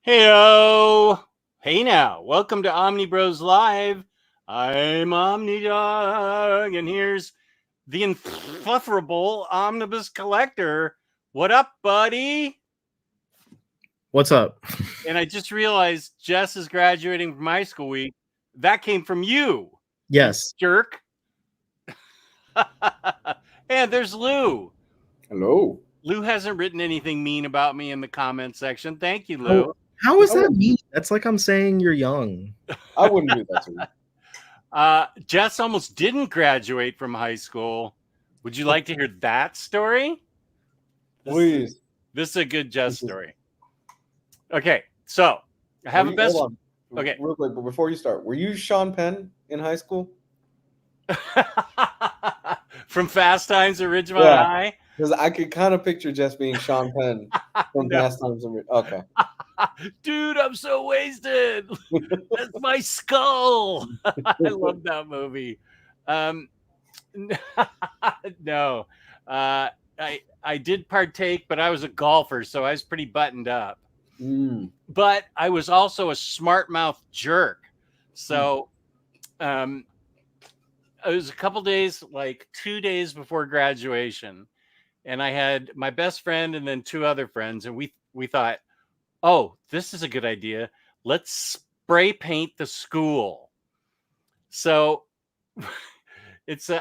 Heyo! Hey now, welcome to Omnibrosllive. I'm Omnidog, and here's the insufferable Omnibus collector. What up, buddy? What's up? And I just realized Jess is graduating from high school week. That came from you. Yes. You jerk. And there's Lou. Hello. Lou hasn't written anything mean about me in the comment section. Thank you, Lou. How is that mean? That's like I'm saying you're young. I wouldn't do that to you. Jess almost didn't graduate from high school. Would you like to hear that story? Please. This is a good Jess story. Okay, so I have a best. Hold on. Okay, real quick, but before you start, were you Sean Penn in high school? From Fast Times at Ridgemont High? Because I could kind of picture Jess being Sean Penn from Fast Times at Okay. Dude, I'm so wasted. That's my skull. I love that movie. No, I did partake, but I was a golfer, so I was pretty buttoned up. But I was also a smart mouth jerk. So it was a couple days, like 2 days before graduation, and I had my best friend and then two other friends, and we thought, oh, this is a good idea. Let's spray paint the school. So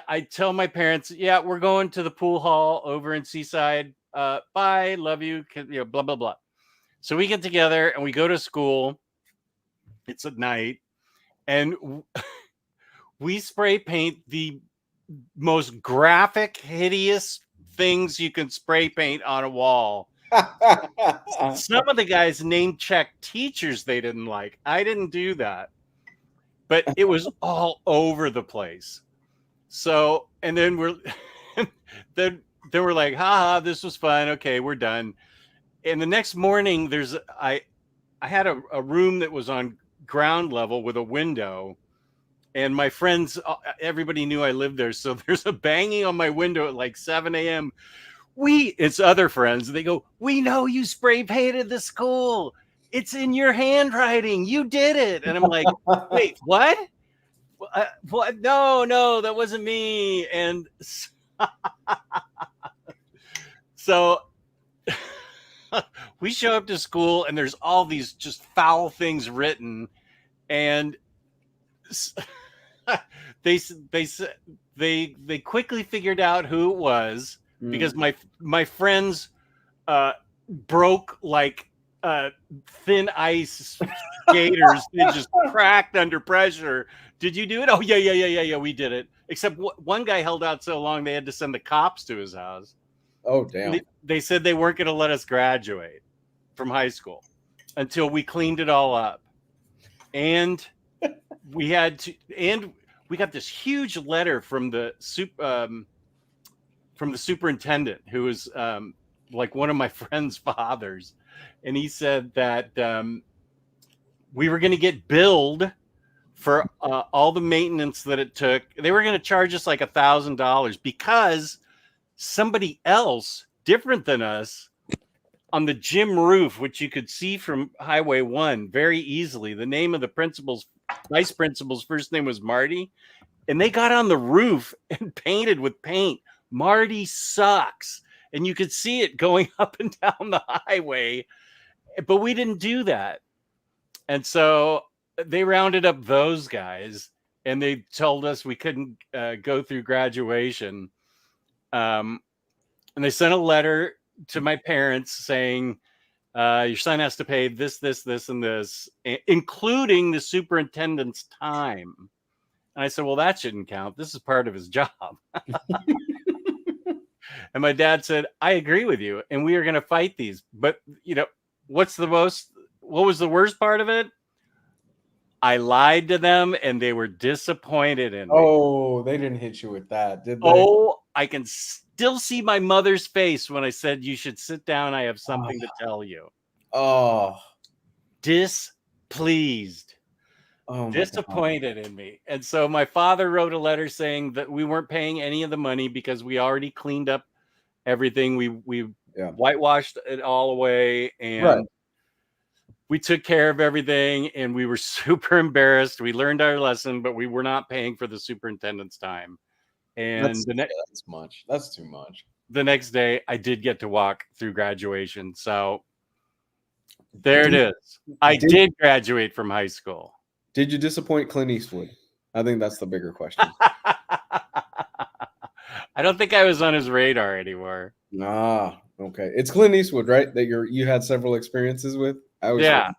I tell my parents, yeah, we're going to the pool hall over in Seaside. Bye, love you, blah, blah, blah. So we get together and we go to school. It's at night. And we spray paint the most graphic, hideous things you can spray paint on a wall. Some of the guys name checked teachers they didn't like. I didn't do that, but it was all over the place. So, and then then we're like, haha, this was fun. Okay, we're done. And the next morning, I had a room that was on ground level with a window, and my friends, everybody knew I lived there. So there's a banging on my window at like 7 a.m. It's other friends. They go, we know you spray painted the school. It's in your handwriting. You did it. And I'm like, wait, what? What? No, that wasn't me. And so we show up to school and there's all these just foul things written. And they quickly figured out who it was. Because my friends broke like thin ice skaters. They just cracked under pressure. Did you do it? Oh, yeah, we did it. Except one guy held out so long they had to send the cops to his house. Oh, damn. They said they weren't going to let us graduate from high school until we cleaned it all up. And we got this huge letter from the superintendent, who was like one of my friend's fathers. And he said that we were going to get billed for all the maintenance that it took. They were going to charge us like $1,000 because somebody else different than us on the gym roof, which you could see from Highway 1 very easily. The name of the vice principal's first name was Marty. And they got on the roof and painted with paint, Marty sucks. And you could see it going up and down the highway. But we didn't do that. And so they rounded up those guys and they told us we couldn't go through graduation. And they sent a letter to my parents saying, your son has to pay this, and this, including the superintendent's time. And I said, well, that shouldn't count. This is part of his job. And my dad said, I agree with you. And we are going to fight these. But, what was the worst part of it? I lied to them and they were disappointed in me. Oh, they didn't hit you with that, did they? Oh, I can still see my mother's face when I said, you should sit down. I have something to tell you. Oh. Displeased. Disappointed in me. And so my father wrote a letter saying that we weren't paying any of the money because we already cleaned up everything. We whitewashed it all away. And we took care of everything, and we were super embarrassed. We learned our lesson, but we were not paying for the superintendent's time. And that's too much. The next day, I did get to walk through graduation. So there it is. I did graduate from high school. Did you disappoint Clint Eastwood? I think that's the bigger question. I don't think I was on his radar anymore. Ah, okay. It's Clint Eastwood, right? That you had several experiences with. Yeah.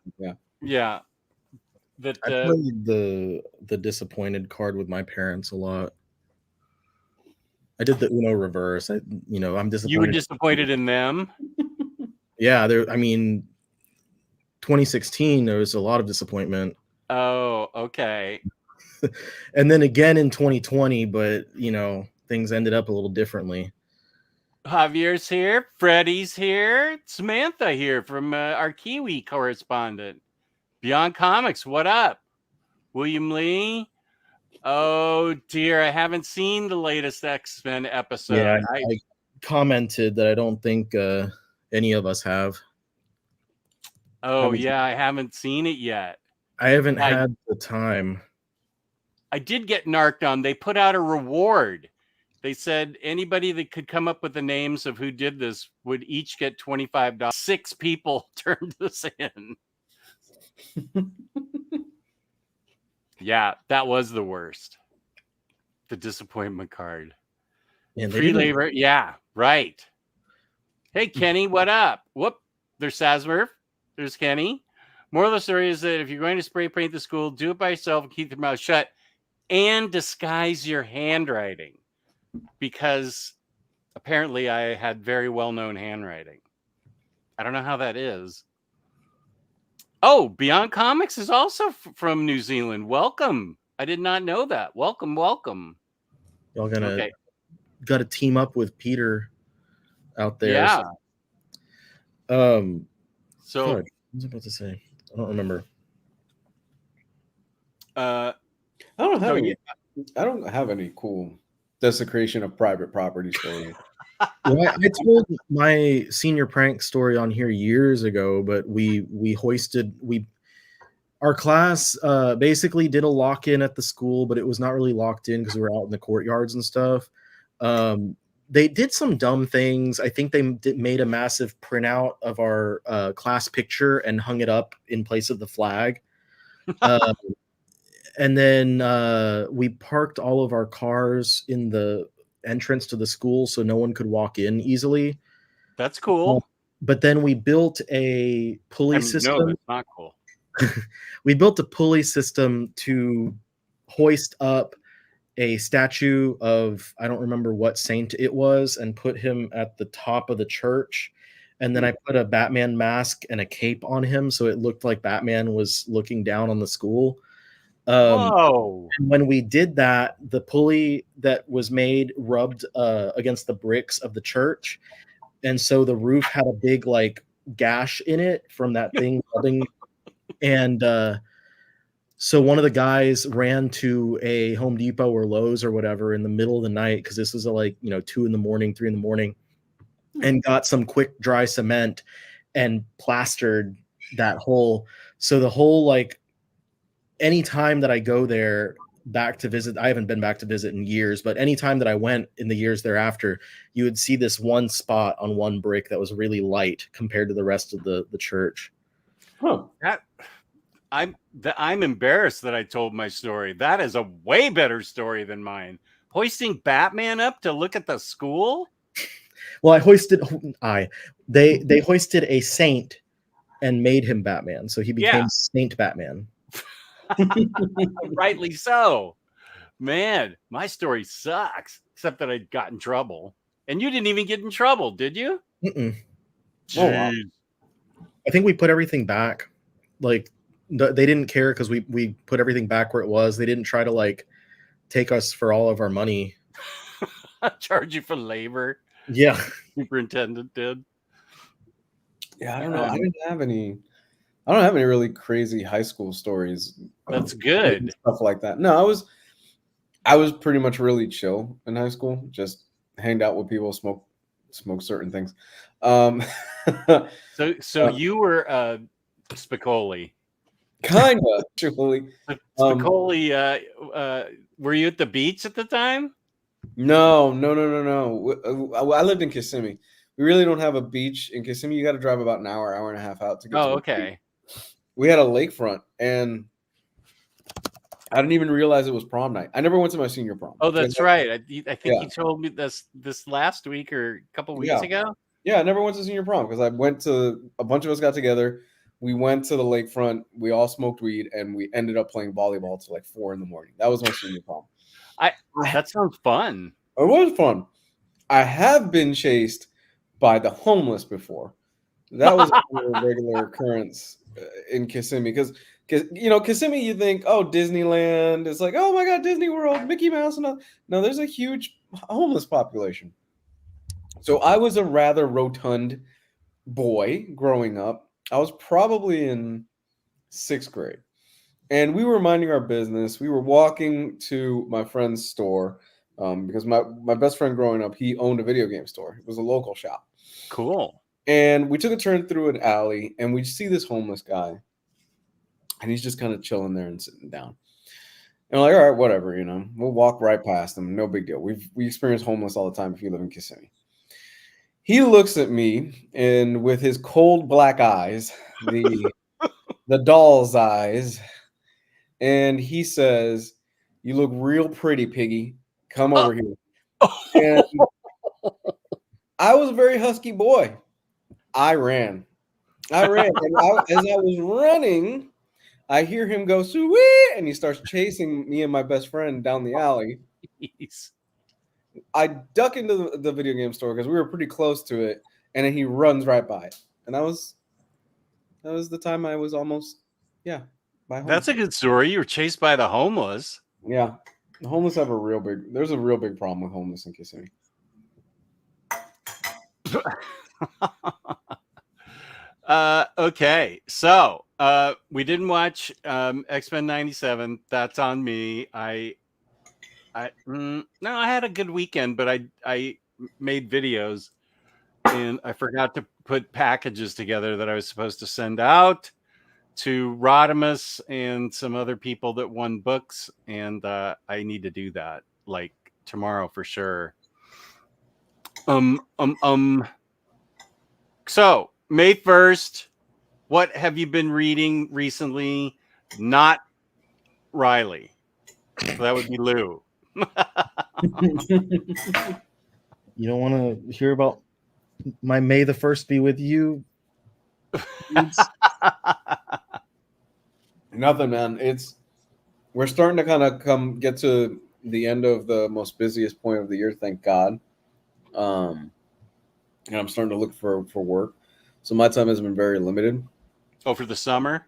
I played the disappointed card with my parents a lot. I did the Uno reverse. I'm disappointed. You were disappointed in them? Yeah, 2016, there was a lot of disappointment. Oh, okay. And then again in 2020, but things ended up a little differently. Javier's here. Freddie's here. Samantha here from our Kiwi correspondent. Beyond Comics, what up? William Lee. Oh dear, I haven't seen the latest X-Men episode. Yeah, I commented that I don't think any of us have. Oh yeah, I haven't seen it yet. I haven't had the time. I did get narked on. They put out a reward. They said anybody that could come up with the names of who did this would each get $25. 6 people turned this in. Yeah, that was the worst. The disappointment card. Free labor. Yeah, right. Hey, Kenny, what up? Whoop. There's Sasmurf. There's Kenny. Moral of the story is that if you're going to spray paint the school, do it by yourself and keep your mouth shut and disguise your handwriting. Because apparently I had very well-known handwriting. I don't know how that is. Oh, Beyond Comics is also from New Zealand. Welcome. I did not know that. Welcome. Y'all got to team up with Peter out there. Yeah. So what was I about to say? I don't remember. I don't have any cool desecration of private property stories. Well, I told my senior prank story on here years ago, but our class basically did a lock-in at the school, but it was not really locked in because we were out in the courtyards and stuff. They did some dumb things. I think they made a massive printout of our class picture and hung it up in place of the flag. And then we parked all of our cars in the entrance to the school so no one could walk in easily. That's cool. But then we built a pulley system. No, that's not cool. We built a pulley system to hoist up a statue of, I don't remember what saint it was, and put him at the top of the church. And then I put a Batman mask and a cape on him so it looked like Batman was looking down on the school. Whoa. And when we did that, the pulley that was made rubbed against the bricks of the church. And so the roof had a big gash in it from that thing rubbing. And so one of the guys ran to a Home Depot or Lowe's or whatever in the middle of the night, because this was 2 in the morning, 3 in the morning, and got some quick dry cement and plastered that hole. So the whole any time that I go there back to visit, I haven't been back to visit in years, but anytime that I went in the years thereafter, you would see this one spot on one brick that was really light compared to the rest of the church. Huh. I'm embarrassed that I told my story. That is a way better story than mine. Hoisting Batman up to look at the school? Well, they hoisted a saint and made him Batman, so he became Saint Batman. Rightly so. Man, my story sucks, except that I got in trouble. And you didn't even get in trouble, did you? Mm-mm. Oh, wow. I think we put everything back. They didn't care because we put everything back where it was. They didn't try to take us for all of our money. Charge you for labor. Yeah. Superintendent did. Yeah, I don't know. I don't have any really crazy high school stories. That's good. Stuff like that. No, I was pretty much really chill in high school. Just hanged out with people, smoke certain things. So you were Spicoli. Kind of, actually. Spicoli, were you at the beach at the time? No. I lived in Kissimmee. We really don't have a beach in Kissimmee. You got to drive about an hour and a half out to get to Oh, the okay. beach. We had a lakefront, and I didn't even realize it was prom night. I never went to my senior prom. Oh, that's right. I think you told me this last week or a couple weeks ago. Yeah, I never went to senior prom because I went to a bunch of us got together. We went to the lakefront. We all smoked weed, and we ended up playing volleyball till like 4 a.m. That was my senior prom. That sounds fun. It was fun. I have been chased by the homeless before. That was a regular occurrence in Kissimmee because Kissimmee, you think, oh, Disneyland. It's like, oh my God, Disney World, Mickey Mouse, and all. No, there's a huge homeless population. So I was a rather rotund boy growing up. I was probably in 6th grade, and we were minding our business. We were walking to my friend's store because my best friend growing up, he owned a video game store. It was a local shop. Cool. And we took a turn through an alley, and we see this homeless guy, and he's just kind of chilling there and sitting down. And we're like, all right, whatever, we'll walk right past him. No big deal. We experience homeless all the time if you live in Kissimmee. He looks at me, and with his cold black eyes, the doll's eyes, and he says, "You look real pretty, piggy. Come over here." And I was a very husky boy. I ran. And as I was running, I hear him go, "Sweet," and he starts chasing me and my best friend down the alley. Jeez. I duck into the video game store because we were pretty close to it, and then he runs right by it. And that was the time I was almost, by homeless. That's a good story. You were chased by the homeless. Yeah. The homeless have there's a real big problem with homeless in Kissimmee. Okay. So we didn't watch X-Men 97. That's on me. No, I had a good weekend, but I made videos and I forgot to put packages together that I was supposed to send out to Rodimus and some other people that won books, and I need to do that like tomorrow for sure. So May 1st, what have you been reading recently? Not Riley. So that would be Lou. You don't want to hear about my May the 1st be with you? Nothing, man. We're starting to kind of get to the end of the most busiest point of the year, thank God. And I'm starting to look for work. So my time has been very limited. Oh, for the summer?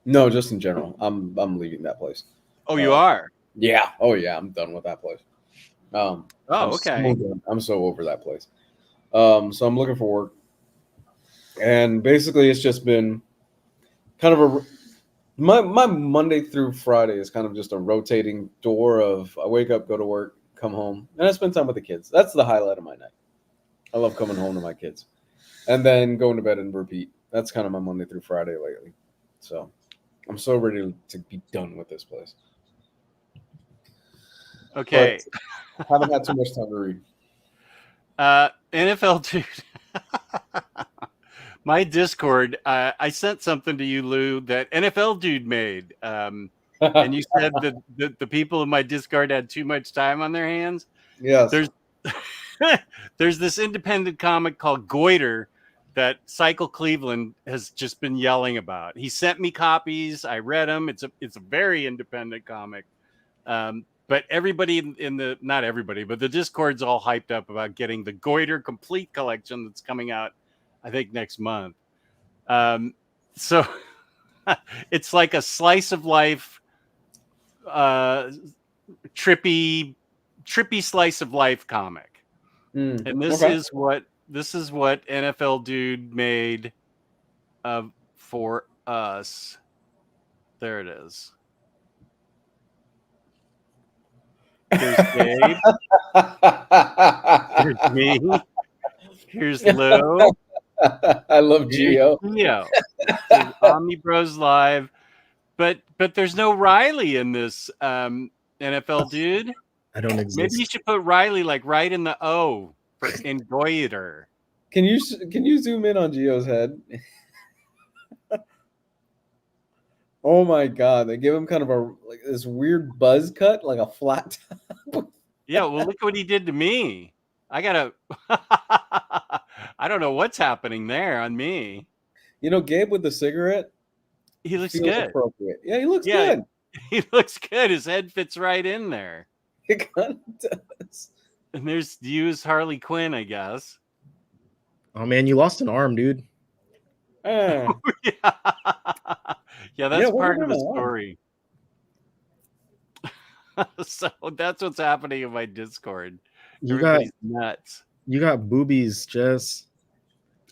No, just in general. I'm leaving that place. Oh, you are? Yeah. Oh, yeah. I'm done with that place. Okay. I'm so over that place. So I'm looking for work, and basically it's just been kind of my Monday through Friday is kind of just a rotating door of I wake up, go to work, come home, and I spend time with the kids. That's the highlight of my night. I love coming home to my kids, and then going to bed and repeat. That's kind of my Monday through Friday lately. So I'm so ready to be done with this place. Okay. But haven't had too much time to read. NFL dude. My Discord, I sent something to you, Lou, that NFL dude made. And you said that the people in my Discord had too much time on their hands. Yes. There's this independent comic called Goiter that Cycle Cleveland has just been yelling about. He sent me copies. I read them. It's a very independent comic. But everybody not everybody, but the Discord's all hyped up about getting the Goiter complete collection that's coming out, I think, next month. So it's like a slice of life, trippy slice of life comic. And this is what NFL dude made for us. There it is. Here's Dave. Here's me. Here's Lou. I love Geo. Geo. Omnibroslive. But there's no Riley in this NFL dude. I don't exist. Maybe you should put Riley like right in the O for ingoiter. Can you zoom in on Geo's head? Oh my god, they give him kind of this weird buzz cut, like a flat top. Yeah, well, look what he did to me. I gotta. I don't know what's happening there on me. You know, Gabe with the cigarette. He looks good. Appropriate. Yeah, he looks good. He looks good. His head fits right in there. It kind of does. And there's used Harley Quinn, I guess. Oh man, you lost an arm, dude. Yeah, that's part of the story. So that's what's happening in my Discord. Everybody's nuts. You got boobies, Jess.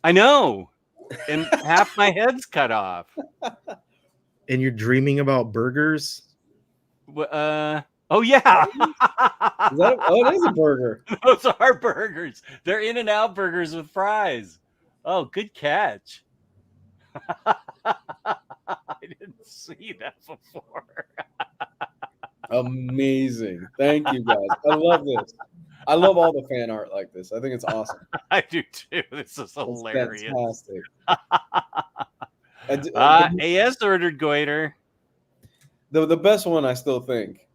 I know. And half my head's cut off. And you're dreaming about burgers? Oh yeah. It is a burger. Those are burgers. They're In-N-Out burgers with fries. Oh, good catch. I didn't see that before. Amazing. Thank you guys. I love this. I love all the fan art like this. I think it's awesome. I do too. This is hilarious. Fantastic. AS ordered goiter. The best one, I still think,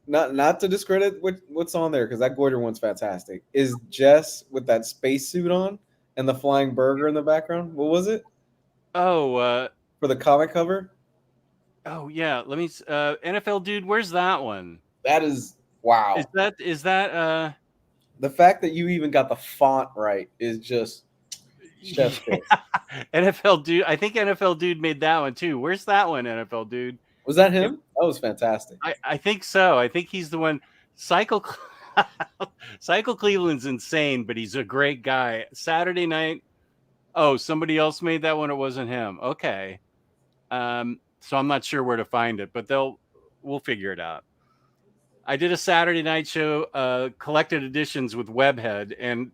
not to discredit what's on there, because that goiter one's fantastic, is Jess with that spacesuit on and the flying burger in the background. What was it? Oh, for the comic cover. Oh yeah, let me. NFL dude, where's that one? That is wow. Is that the fact that you even got the font right is just chef's kiss. NFL dude. I think NFL dude made that one too. Where's that one? NFL dude. Was that him? That was fantastic. I think so. I think he's the one. Cycle Cleveland's insane, but he's a great guy. Saturday night. Oh, somebody else made that one. It wasn't him. Okay. So I'm not sure where to find it, but we'll figure it out. I did a Saturday night show, collected editions with Webhead, and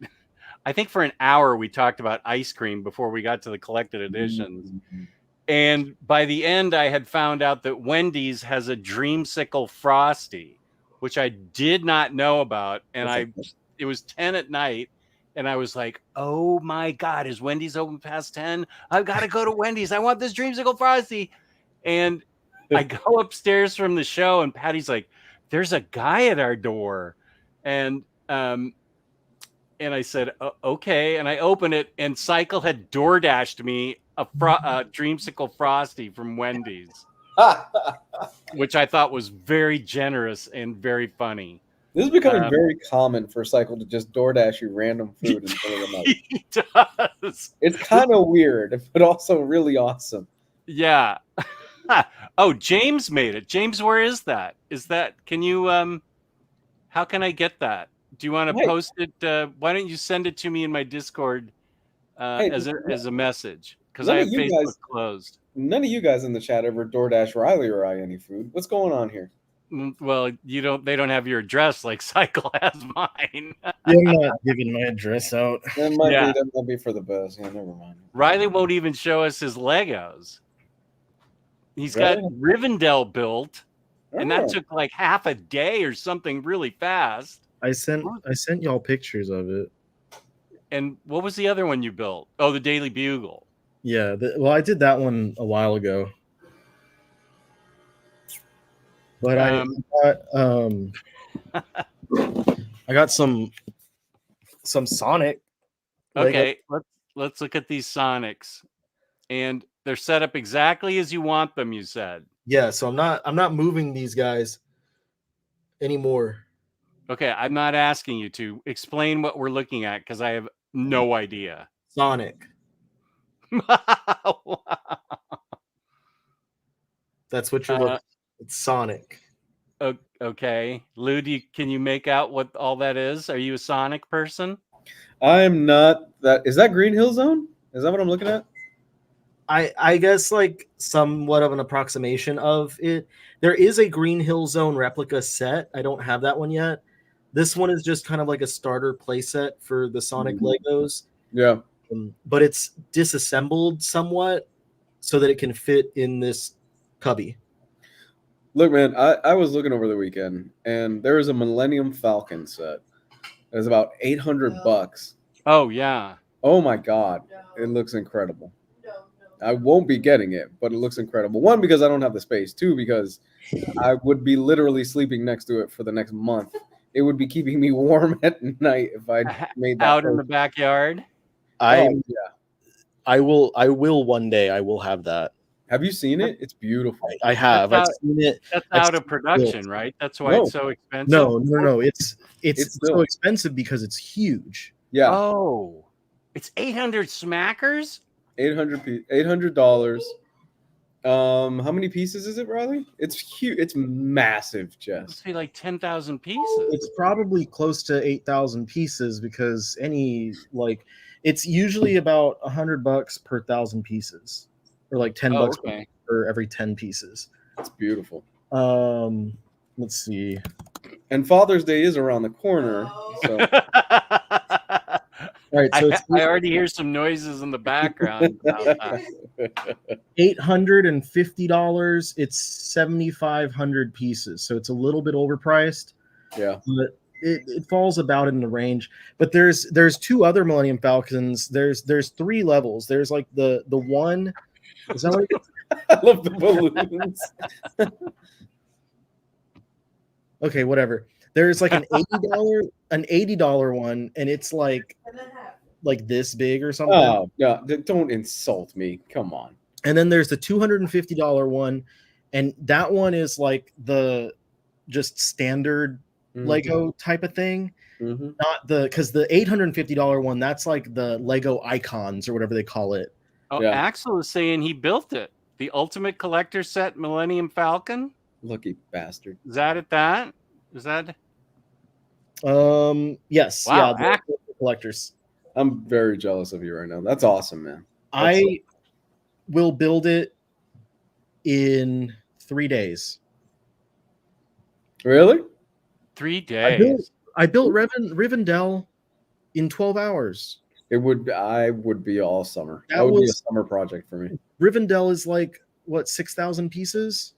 I think for an hour we talked about ice cream before we got to the collected editions. Mm-hmm. And by the end, I had found out that Wendy's has a Dreamsicle Frosty, which I did not know about. And it was 10 at night, and I was like, oh my God, is Wendy's open past 10? I've got to go to Wendy's. I want this Dreamsicle Frosty. And I go upstairs from the show, and Patty's like, there's a guy at our door. And I said, okay. And I opened it, and Cycle had DoorDashed me a Dreamsicle Frosty from Wendy's, which I thought was very generous and very funny. This is becoming very common for Cycle to just DoorDash you random food in the middle of the night. He does. It's kind of weird, but also really awesome. Yeah. Oh, James made it. James, where is that? Can you, how can I get that? Do you want to post it? Why don't you send it to me in my Discord as a message? Because I have Facebook closed. None of you guys in the chat ever DoorDash Riley or I any food. What's going on here? Well, they don't have your address like Cycle has mine. I'm not giving my address out. That might be for the best. Yeah, never mind. Riley won't even show us his Legos. He's got Rivendell built, and that took like half a day or something really fast. I sent y'all pictures of it. And what was the other one you built? Oh, the Daily Bugle. Yeah, I did that one a while ago. But I got some Sonic. Okay, let's look at these Sonics. And they're set up exactly as you want them, you said. Yeah, so I'm not moving these guys anymore. Okay, I'm not asking you to explain what we're looking at because I have no idea. Sonic. That's what you're looking at. It's Sonic. Okay. Lou, can you make out what all that is? Are you a Sonic person? I'm not. Is that Green Hill Zone? Is that what I'm looking at? I guess like somewhat of an approximation of it. There is a Green Hill Zone replica set. I don't have that one yet. This one is just kind of like a starter play set for the Sonic Legos. Yeah. but it's disassembled somewhat so that it can fit in this cubby. Look, man, I was looking over the weekend, and there is a Millennium Falcon set. It's about $800. Oh yeah. Oh my God, it looks incredible. I won't be getting it, but it looks incredible. One, because I don't have the space. Two, because I would be literally sleeping next to it for the next month. It would be keeping me warm at night if I made that out in the backyard. Yeah. I will one day. I will have that. Have you seen it? It's beautiful. I have. I've seen it. That's out of production, right? That's why it's so expensive. No. It's so expensive because it's huge. Yeah. Oh, it's 800 smackers. $800. How many pieces is it, Riley? It's huge. It's massive, Jess. It must be like 10,000 pieces. It's probably close to 8,000 pieces because it's usually about $100 per 1,000 pieces, or like $10 for every 10 pieces. It's beautiful. Let's see. And Father's Day is around the corner. So. All right, so I already hear some noises in the background. $850. It's 7,500 pieces, so it's a little bit overpriced. Yeah, but it falls about in the range. But there's two other Millennium Falcons. There's three levels. There's like the one. Is that like? I love the balloons. Okay, whatever. There's like an $80 one, and it's like this big or something. Oh, yeah, don't insult me. Come on. And then there's the $250 one, and that one is like the just standard Lego type of thing. Not because the $850 one, that's like the Lego icons or whatever they call it. Oh, yeah. Axel is saying he built it. The Ultimate Collector Set Millennium Falcon. Lucky bastard. Is that at that? Is that? Yes. Wow, yeah, the collectors. I'm very jealous of you right now. That's awesome, man. I will build it in 3 days. Really? 3 days. I built Rivendell in 12 hours. I would be all summer. That would be a summer project for me. Rivendell is like what, 6,000 pieces?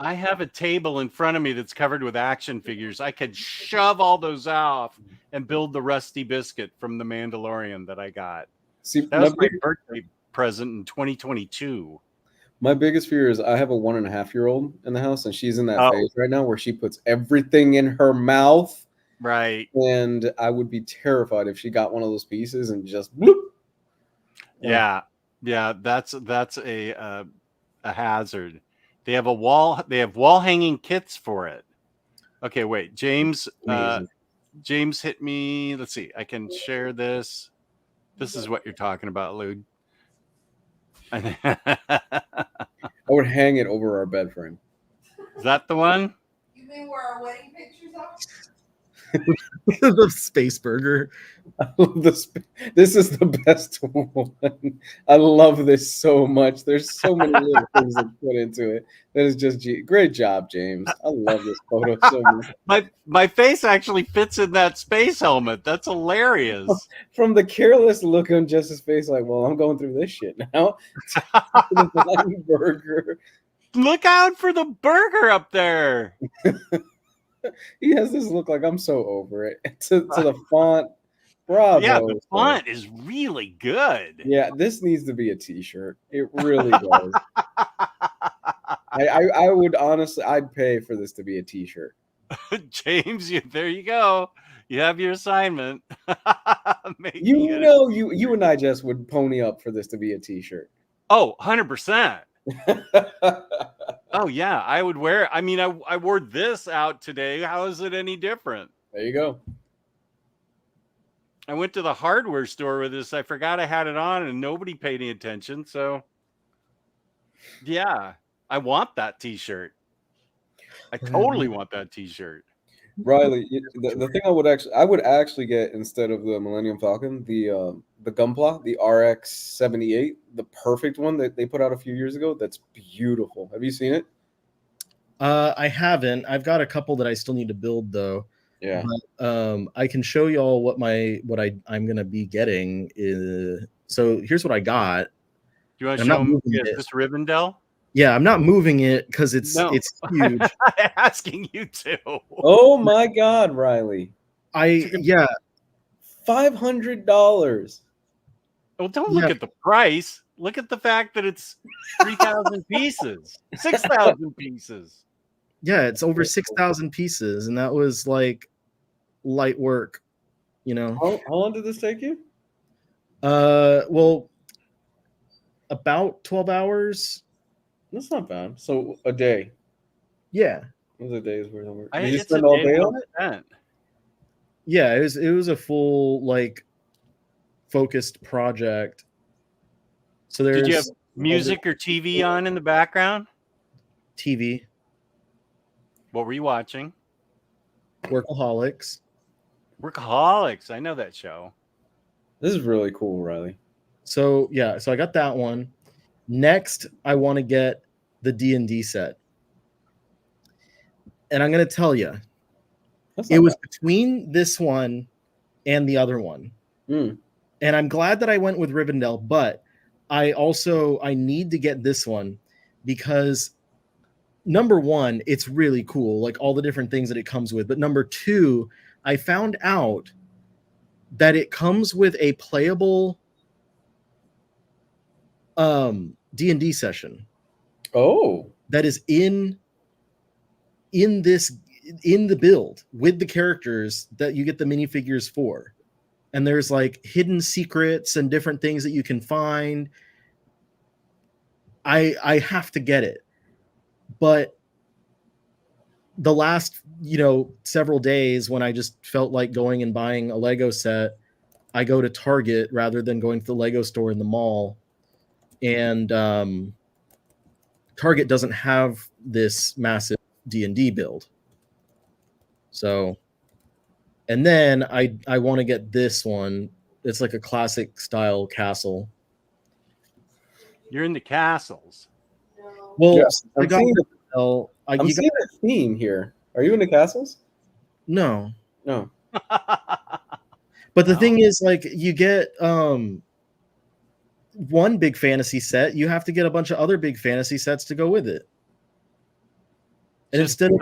I have a table in front of me that's covered with action figures. I could shove all those off and build the Rusty Biscuit from The Mandalorian that I got. See, that was my birthday present in 2022. My biggest fear is I have a 1.5-year-old in the house, and she's in that phase right now where she puts everything in her mouth. Right. And I would be terrified if she got one of those pieces and just bloop. Yeah. That's a hazard. They have wall hanging kits for it. Okay, wait. James hit me. Let's see. I can share this. This is what you're talking about, Lude. I would hang it over our bed frame. Is that the one? You mean where our wedding pictures are? The space burger. I love this is the best one. I love this so much. There's so many little things that put into it. That is just great job, James. I love this photo so much. My face actually fits in that space helmet. That's hilarious. From the careless look on Jess's face, like, well, I'm going through this shit now. The burger. Look out for the burger up there. He has this look like I'm so over it. To the font. Bravo. Yeah, the font is really good. Yeah, this needs to be a t-shirt. It really does. I would honestly, I'd pay for this to be a t-shirt. James, there you go. You have your assignment. You and I just would pony up for this to be a t-shirt. Oh, 100%. Oh yeah, I would wear it. I mean, I wore this out today. How is it any different? There you go. I went to the hardware store with this. I forgot I had it on and nobody paid any attention. So yeah, I want that t-shirt. I totally want that t-shirt. Riley, the thing I would actually get instead of the Millennium Falcon, the Gunpla, the RX-78, the perfect one that they put out a few years ago. That's beautiful. Have you seen it? I haven't. I've got a couple that I still need to build though. Yeah. But, I can show y'all what I'm gonna be getting. So here's what I got. Do you want to I'm show not them? moving Is it. this Rivendell? Yeah, I'm not moving it because it's No. huge. I'm asking you to. Oh my God, Riley! Yeah. $500. Well, don't look at the price. Look at the fact that it's 3,000 pieces, 6,000 pieces. Yeah, it's over 6,000 pieces, and that was like light work, you know. How long did this take you? Well, about 12 hours. That's not bad. So a day. Yeah. It was a day's worth of work. Did you It's a spend all day day well on it? spent. Yeah, it was a full like focused project. So there's Did you have music or TV on in the background? TV, What were you watching? Workaholics. Workaholics. I know that show. This is really cool, Riley. So yeah, so I got that one. Next, I want to get the D&D set. And I'm going to tell you, it was between this one and the other one. Mm. And I'm glad that I went with Rivendell, but I need to get this one because number one, it's really cool, like all the different things that it comes with. But number two, I found out that it comes with a playable D&D session. Oh, that is in the build with the characters that you get the minifigures for. And there's like hidden secrets and different things that you can find. I have to get it. But the last, several days when I just felt like going and buying a Lego set, I go to Target rather than going to the Lego store in the mall. And Target doesn't have this massive D&D build. So, and then I want to get this one. It's like a classic style castle. You're into castles. Well, yeah, I'm seeing a theme here. Are you into castles? No. No. But the thing is, like, you get one big fantasy set, you have to get a bunch of other big fantasy sets to go with it. And instead of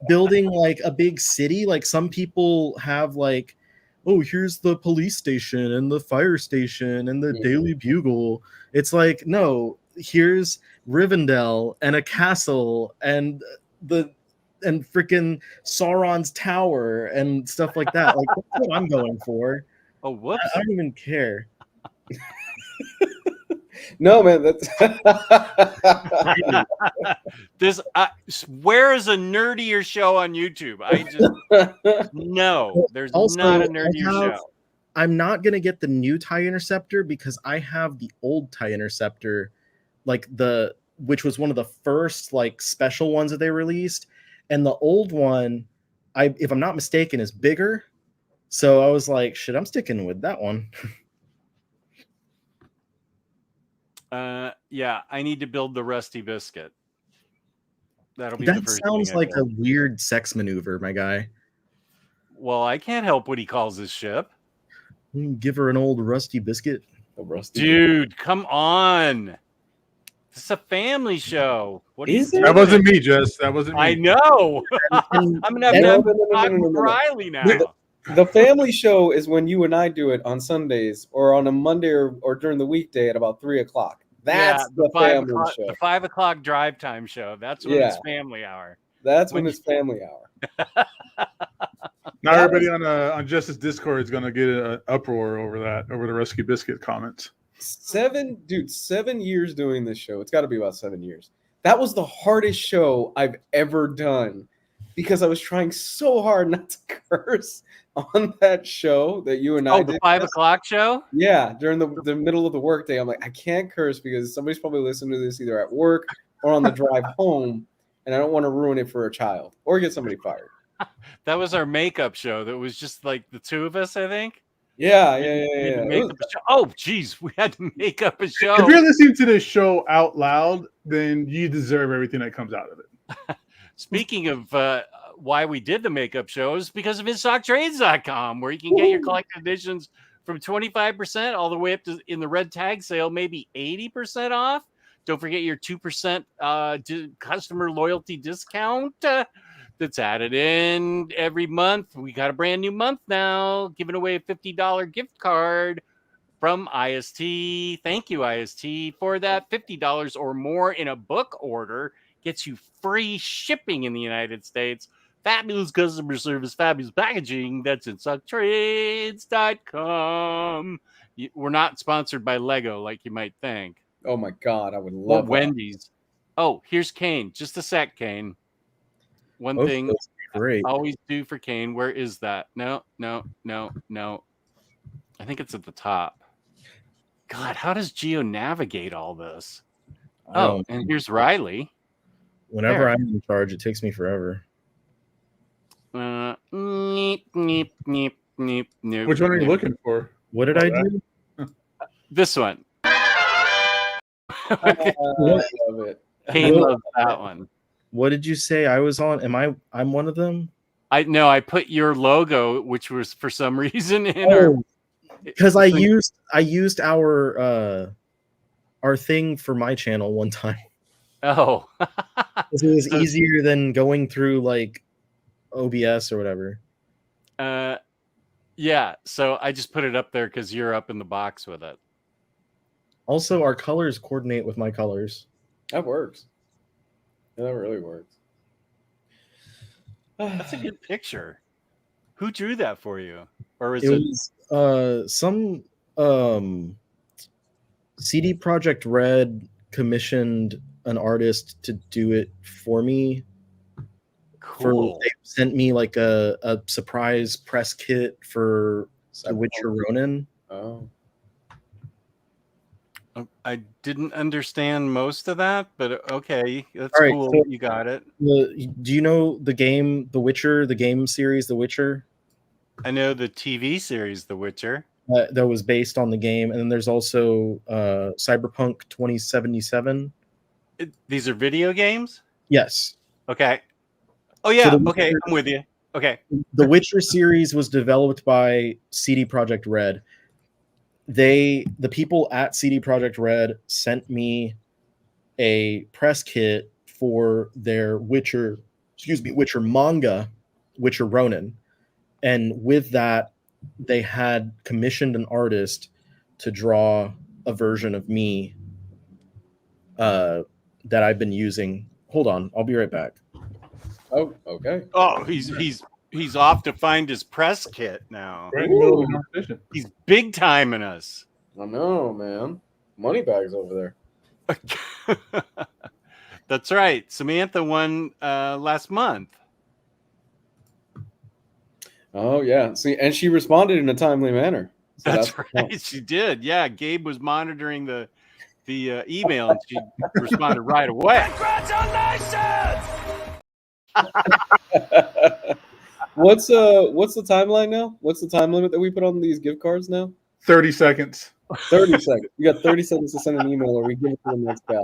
building like a big city, like some people have like, oh, here's the police station and the fire station and the Daily Bugle. It's like, no, here's Rivendell and a castle and freaking Sauron's tower and stuff like that. Like, that's what I'm going for. Oh, whoops. I don't even care. No, man, that's where is a nerdier show on YouTube? I just no, there's also not a nerdier show. I'm not gonna get the new TIE Interceptor because I have the old TIE Interceptor, like which was one of the first like special ones that they released, and the old one, if I'm not mistaken, is bigger. So I was like, shit, I'm sticking with that one. Yeah, I need to build the Rusty Biscuit. That'll be that the first sounds thing like a weird sex maneuver, my guy. Well, I can't help what he calls his ship. Give her an old Rusty Biscuit. Dude, come on. This is a family show. What is it? That wasn't me, Jess. That wasn't me. I know. I'm gonna have to talk to Riley now. The family show is when you and I do it on Sundays or on a Monday or during the weekday at about 3:00. That's the family show. The 5:00 drive time show. That's when it's family hour. That's when it's family hour. Now everybody on Jess's Discord is going to get an uproar over the Rescue Biscuit comments. 7 years doing this show. It's got to be about 7 years. That was the hardest show I've ever done because I was trying so hard not to curse on that show that you and I did. The 5:00 show? Yeah, during the middle of the workday. I'm like, I can't curse because somebody's probably listening to this either at work or on the drive home, and I don't want to ruin it for a child or get somebody fired. That was our makeup show. That was just like the two of us, I think. Yeah. We had to It make was- up a show. Oh, geez, we had to make up a show. If you're listening to this show out loud, then you deserve everything that comes out of it. Speaking of why we did the makeup shows, because of InStockTrades.com, where you can get your collected editions from 25% all the way up to, in the red tag sale, maybe 80% off. Don't forget your 2% customer loyalty discount that's added in every month. We got a brand new month now, giving away a $50 gift card from IST. Thank you, IST, for that. $50 or more in a book order gets you free shipping in the United States. Fabulous customer service, fabulous packaging. That's InStockTrades.com. We're not sponsored by Lego like you might think. oh my God, I would Or love that. Wendy's. Oh, here's Kane. Just a sec, Kane. One Both thing those are great. I always do for Kane. Where is that? No. I think it's at the top. God, how does Geo navigate all this? Oh, and here's Riley. Whenever There. I'm in charge, it takes me forever. Which Which one are you looking for? What did I do? This one. I love it. Kane loves that one. What did you say I was on? I'm one of them? I put your logo, which was for some reason in our because I used our thing for my channel one time. Oh. It was easier than going through like OBS or whatever. Yeah, so I just put it up there because you're up in the box with it. Also, our colors coordinate with my colors. That works. Yeah, that really works. That's a good picture. Who drew that for you? Or is It it was some CD Projekt Red commissioned an artist to do it for me. cool? They sent me like a surprise press kit for The Witcher Ronin. Oh. I didn't understand most of that, but okay, that's All right, cool. so- You got it. Do you know the game The Witcher, the game series The Witcher? I know the TV series The Witcher. That was based on the game, and then there's also Cyberpunk 2077. These are video games? Yes, Okay. Oh yeah, So The okay, Witcher- I'm with you. Okay. the Witcher series was developed by CD Projekt Red. The people at CD Projekt Red sent me a press kit for their Witcher manga, Witcher Ronin, and with that, they had commissioned an artist to draw a version of me that I've been using. Hold on, I'll be right back. Oh, okay. Oh, he's off to find his press kit now. Right in the middle of the competition. He's big timing us. I know, man. Moneybags over there. That's right. Samantha won last month. Oh yeah. See, and she responded in a timely manner. So That's right. She did. Yeah, Gabe was monitoring the email and she responded right away. What's the timeline now? What's the time limit that we put on these gift cards now? 30 seconds. 30 seconds. You got 30 seconds to send an email or we give it to the next guy.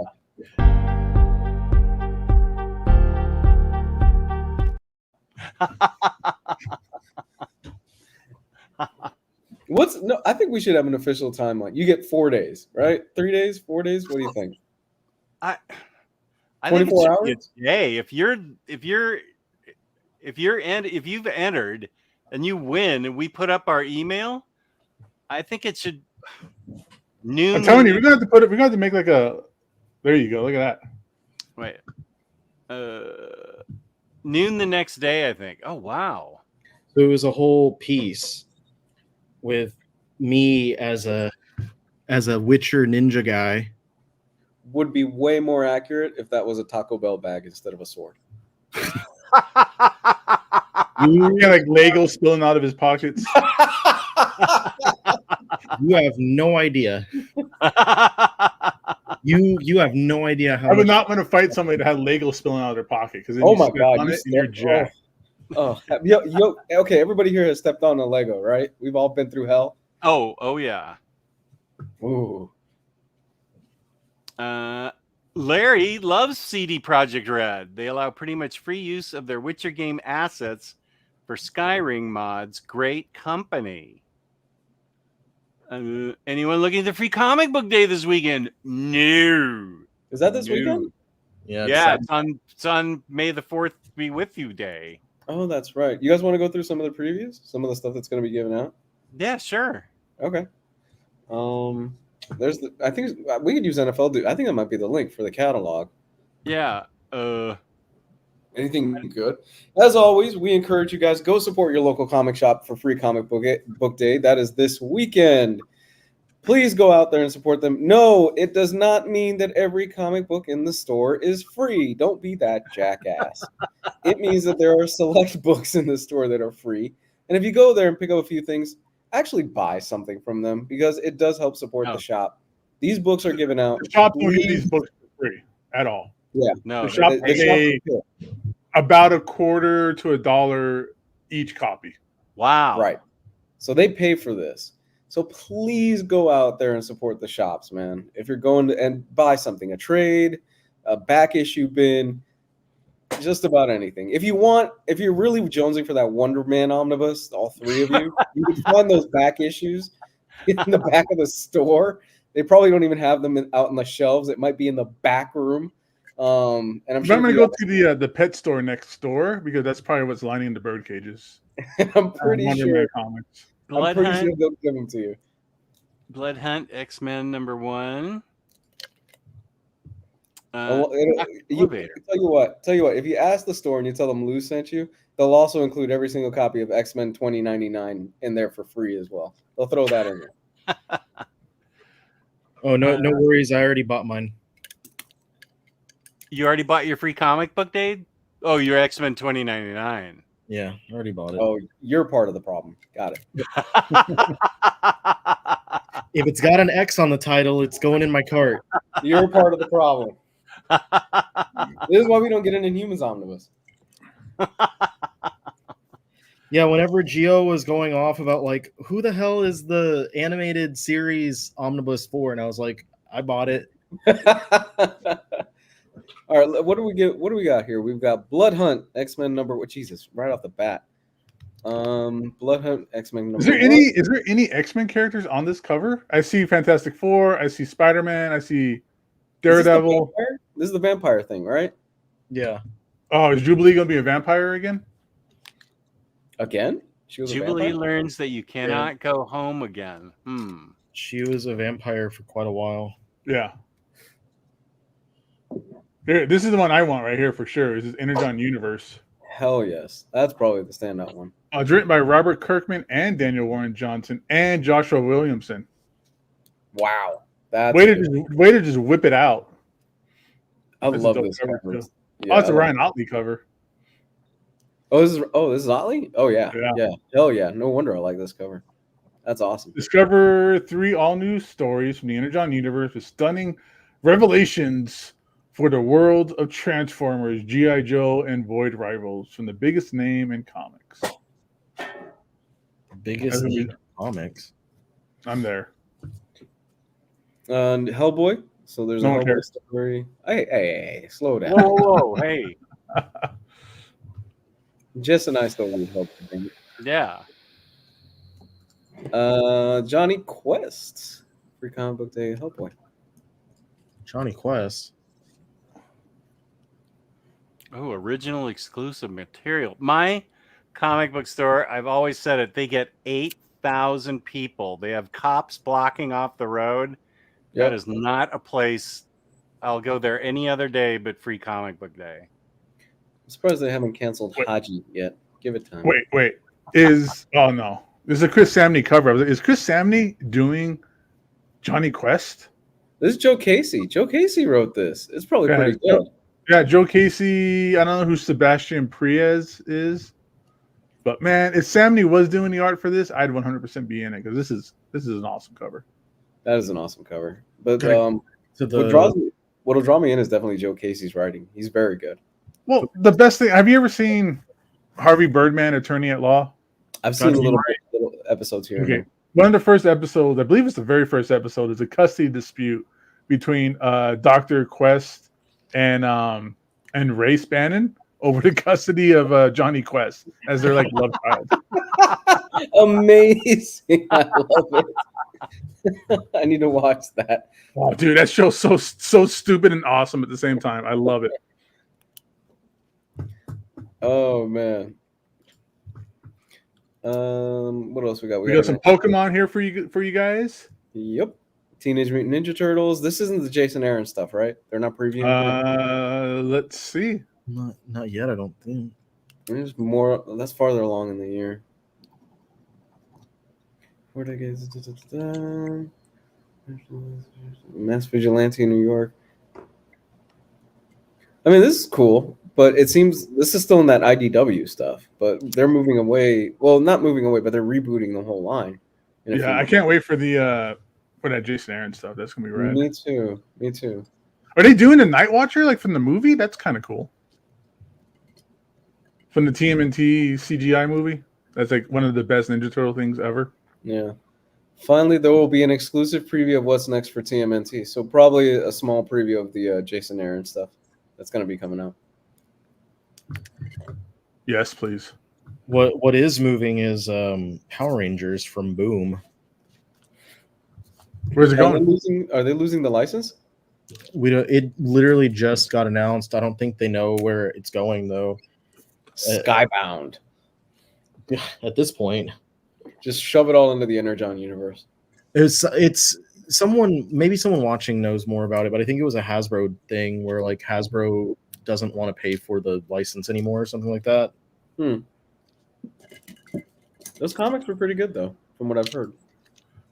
I think we should have an official timeline. You get 4 days, right? 3 days, 4 days. What do you think? I think it 24 should hours? be a day. If you've entered and you win and we put up our email, I think it should noon. I'm telling you, we're gonna have to put it. We're gonna have to make like a. There you go. Look at that. Wait. Noon the next day, I think. Oh wow. So it was a whole piece with me as a Witcher ninja guy. Would be way more accurate if that was a Taco Bell bag instead of a sword. You got like Lego spilling out of his pockets. You have no idea. You have no idea how. I would not want to fight somebody that had Lego spilling out of their pocket because Oh my God, you you're jacked. Oh, yo, okay. Everybody here has stepped on a Lego, right? We've all been through hell. Oh yeah. Ooh. Larry loves CD Projekt Red. They allow pretty much free use of their Witcher game assets for Skyrim mods. Great company. Anyone looking at the free comic book day this weekend? No. Is that this weekend? Yeah, it's on May the 4th be with you day. Oh, that's right. You guys want to go through some of the previews? Some of the stuff that's going to be given out? Yeah, sure. Okay. I think we could use NFL. I think that might be the link for the catalog. Yeah. Anything good? As always, we encourage you guys, go support your local comic shop for free comic book day. That is this weekend. Please go out there and support them. No, it does not mean that every comic book in the store is free. Don't be that jackass. It means that there are select books in the store that are free. And if you go there and pick up a few things, actually buy something from them because it does help support the shop. These books are given out. The shop don't give these books for free at all. Yeah. No. The shop pay about $0.25 to $1 each copy. Wow. Right. So they pay for this. So please go out there and support the shops, man. If you're going to and buy something, a trade, a back issue bin, just about anything. If you're really jonesing for that Wonder Man omnibus, all three of you, you can find those back issues in the back of the store. They probably don't even have them out on the shelves. It might be in the back room. And I'm going to go to the pet store next door because that's probably what's lining the bird cages. I'm pretty sure. Blood I'm pretty Hunt, sure they'll give them to you. Blood Hunt X-Men #1. Tell you what. If you ask the store and you tell them Lou sent you, they'll also include every single copy of X-Men 2099 in there for free as well. They'll throw that in there. Oh no, no worries. I already bought mine. You already bought your free comic book day? Oh, your X-Men 2099. Yeah, I already bought it. Oh, you're part of the problem. Got it. If it's got an X on the title, it's going in my cart. You're part of the problem. This is why we don't get an Inhumans omnibus. Yeah, whenever Gio was going off about like who the hell is the animated series omnibus for, and I was like, I bought it. All right, what do we got here? We've got Blood Hunt X-Men Jesus, right off the bat. Blood Hunt X-Men Is there any X-Men characters on this cover? I see Fantastic Four, I see Spider-Man, I see Daredevil. This is the vampire thing, right? Yeah. Oh, is Jubilee gonna be a vampire again? Again? Jubilee learns that you cannot go home again. She was a vampire for quite a while. Yeah. Here, this is the one I want right here for sure. This is Energon Universe. Hell yes. That's probably the standout one. It's written by Robert Kirkman and Daniel Warren Johnson and Joshua Williamson. Wow. That's way to just whip it out. I love this cover. Yeah, it's a Ryan Otley cover. Oh, this is Otley? Oh yeah. Hell yeah. No wonder I like this cover. That's awesome. Discover 3 all-new stories from the Energon universe with stunning revelations for the world of Transformers, G.I. Joe, and Void Rivals from the biggest name in comics. Biggest name in comics? I'm there. And Hellboy. So there's a Hellboy story. Hey, slow down. Whoa, hey. Jess and I still read Hellboy. Yeah. Johnny Quest. Free comic book day Hellboy. Johnny Quest. Oh, original exclusive material. My comic book store, I've always said it, they get 8,000 people. They have cops blocking off the road. That is not a place I'll go there any other day but free comic book day. I'm surprised they haven't canceled Haji yet. Give it time. Wait. Oh no. This is a Chris Samney cover. Is Chris Samney doing Johnny Quest? This is Joe Casey. Joe Casey wrote this. It's probably pretty good. Yeah, Joe Casey. I don't know who Sebastian Priez is, but man, if Samney was doing the art for this, I'd 100% be in it because this is an awesome cover. That is an awesome cover. But what'll draw me in is definitely Joe Casey's writing. He's very good. Well, the best thing. Have you ever seen Harvey Birdman, Attorney at Law? I've seen little episodes here. Okay. one of the first episodes, I believe it's the very first episode, is a custody dispute between Dr. Quest and Ray Spannon over the custody of Johnny Quest as their like love child. Amazing. I love it. I need to watch that. Oh, dude, that show's so stupid and awesome at the same time. I love it. Oh man. What else we got? We got some Pokemon here for you guys. Yep. Teenage Mutant Ninja Turtles. This isn't the Jason Aaron stuff, right? They're not previewing. Let's see. Not yet, I don't think. There's more. That's farther along in the year. Where'd I get? Mass Vigilante in New York. I mean, this is cool, but it seems this is still in that IDW stuff. But they're moving away. Well, not moving away, but they're rebooting the whole line. Yeah, I can't wait for the for that Jason Aaron stuff. That's gonna be rad. Me too. Me too. Are they doing the Night Watcher like from the movie? That's kind of cool. From the TMNT CGI movie. That's like one of the best Ninja Turtle things ever. Yeah. Finally, there will be an exclusive preview of what's next for TMNT. So probably a small preview of the Jason Aaron stuff that's going to be coming out. Yes, please. What is moving is Power Rangers from Boom. Where's it going? Are they losing the license? We don't. It literally just got announced. I don't think they know where it's going though. Skybound. At this point, just shove it all into the Energon universe. It's someone, maybe someone watching knows more about it, but I think it was a Hasbro thing where like Hasbro doesn't want to pay for the license anymore or something like that. Those comics were pretty good though, from what I've heard.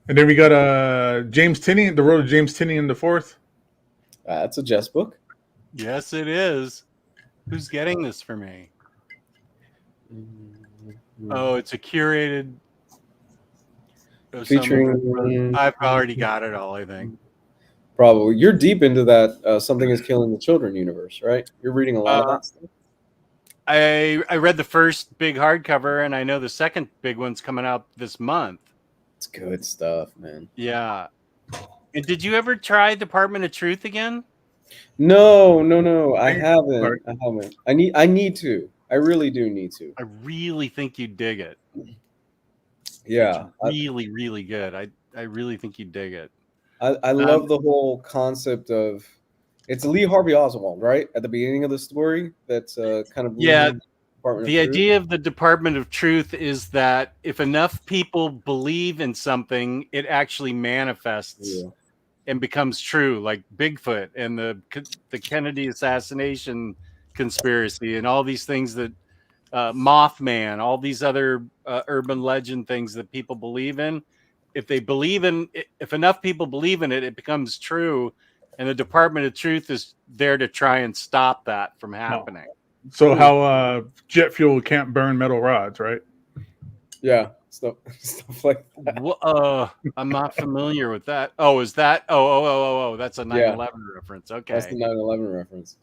And then we got James Tinney, The Road of James Tinney in the Fourth. That's a Jess book. Yes, it is. Who's getting this for me? Oh, it's a curated. Featuring. I've already got it all, I think. Probably. You're deep into that Something is Killing the Children universe, right? You're reading a lot of that stuff? I read the first big hardcover, and I know the second big one's coming out this month. It's good stuff, man. Yeah. And did you ever try Department of Truth again? No. I haven't. I need to. I really do need to. I really think you'd dig it. Yeah. It's really, really good. I really think you'd dig it. I love the whole concept of it's Lee Harvey Oswald, right? At the beginning of the story, that's kind of the idea of the Department of Truth is that if enough people believe in something, it actually manifests and becomes true, like Bigfoot and the Kennedy assassination conspiracy and all these things that Mothman, all these other urban legend things that people believe in. If enough people believe in it, it becomes true. And the Department of Truth is there to try and stop that from happening. So how jet fuel can't burn metal rods, right? Yeah, stuff like that. Well, I'm not familiar with that. Oh, is that? Oh, that's a 9/11 reference. Okay, that's the 9/11 reference.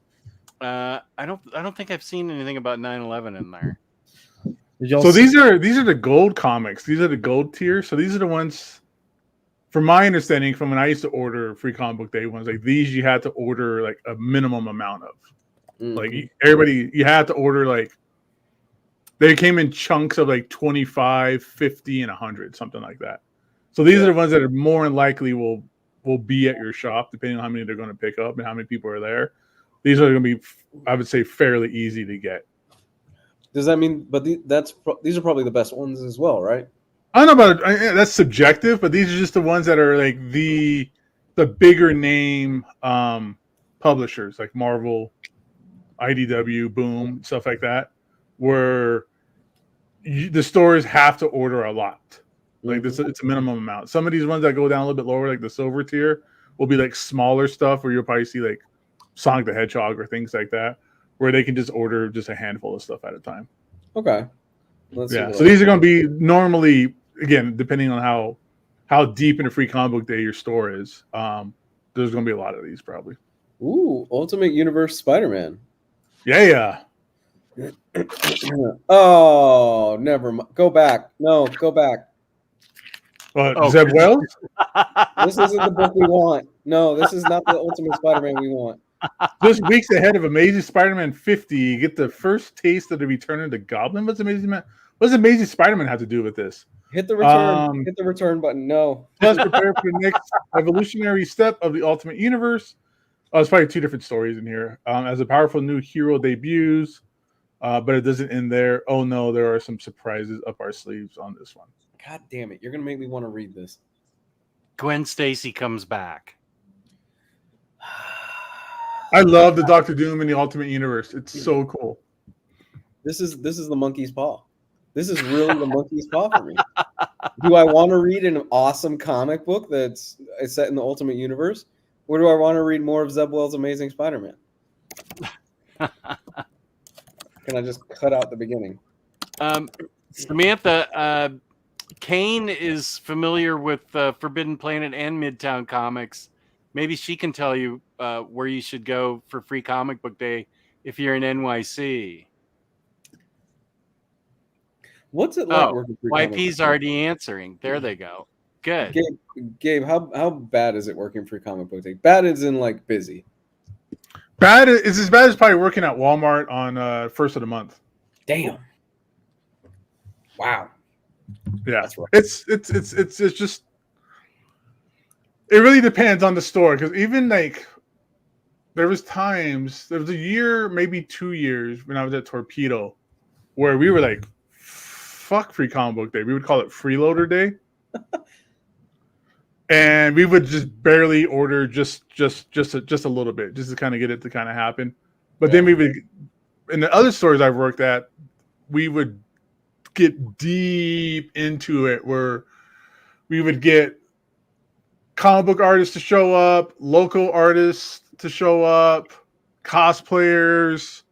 I don't think I've seen anything about 9/11 in there. So these are the gold comics. These are the gold tier. So these are the ones, from my understanding, from when I used to order Free Comic Book Day ones, like these you had to order like a minimum amount of. Like everybody, you had to order like they came in chunks of like 25, 50, and 100, something like that. So these are the ones that are more than likely will be at your shop, depending on how many they're going to pick up and how many people are there. These are going to be, I would say, fairly easy to get. Does that mean? But these are probably the best ones as well, right? I don't know about that's subjective, but these are just the ones that are like the bigger name publishers like Marvel, IDW, Boom, stuff like that, where the stores have to order a lot. Like it's a minimum amount. Some of these ones that go down a little bit lower, like the silver tier, will be like smaller stuff where you'll probably see like Sonic the Hedgehog or things like that, where they can just order just a handful of stuff at a time. Okay. So these are going to be normally, again, depending on how deep in a Free Comic Book Day your store is, there's going to be a lot of these probably. Ooh, Ultimate Universe Spider-Man. Yeah. Oh, never mind. Go back. No, go back. Zeb Wells? This isn't the book we want. No, this is not the Ultimate Spider-Man we want. Just weeks ahead of Amazing Spider-Man 50, you get the first taste of the return of the Goblin. What does Amazing Spider-Man have to do with this? Hit the return. Hit the return button. No. Plus, prepare for the next evolutionary step of the Ultimate Universe. It's probably two different stories in here. As a powerful new hero debuts, but it doesn't end there. Oh no, there are some surprises up our sleeves on this one. God damn it! You're gonna make me want to read this. Gwen Stacy comes back. I love the Doctor Doom in the Ultimate Universe. It's so cool. This is the monkey's paw. This is really the monkey's paw for me. Do I want to read an awesome comic book that's set in the Ultimate Universe? Or do I want to read more of Zeb Wells' Amazing Spider-Man? Can I just cut out the beginning? Samantha, Kane is familiar with Forbidden Planet and Midtown Comics. Maybe she can tell you where you should go for Free Comic Book Day if you're in NYC. What's it like working for YP's already answering. There they go. Good. Gabe, how bad is it working for Comic Book Day? Bad is in like busy. Bad is as bad as probably working at Walmart on first of the month. Damn. Wow. Yeah, that's right. It's just it really depends on the store because even like there was a year, maybe 2 years when I was at Torpedo where we were like, fuck Free Comic Book Day. We would call it Freeloader Day. And we would just barely order just a little bit, just to kind of get it to kind of happen. But then we would, in the other stores I've worked at, we would get deep into it where we would get comic book artists to show up, local artists to show up, cosplayers,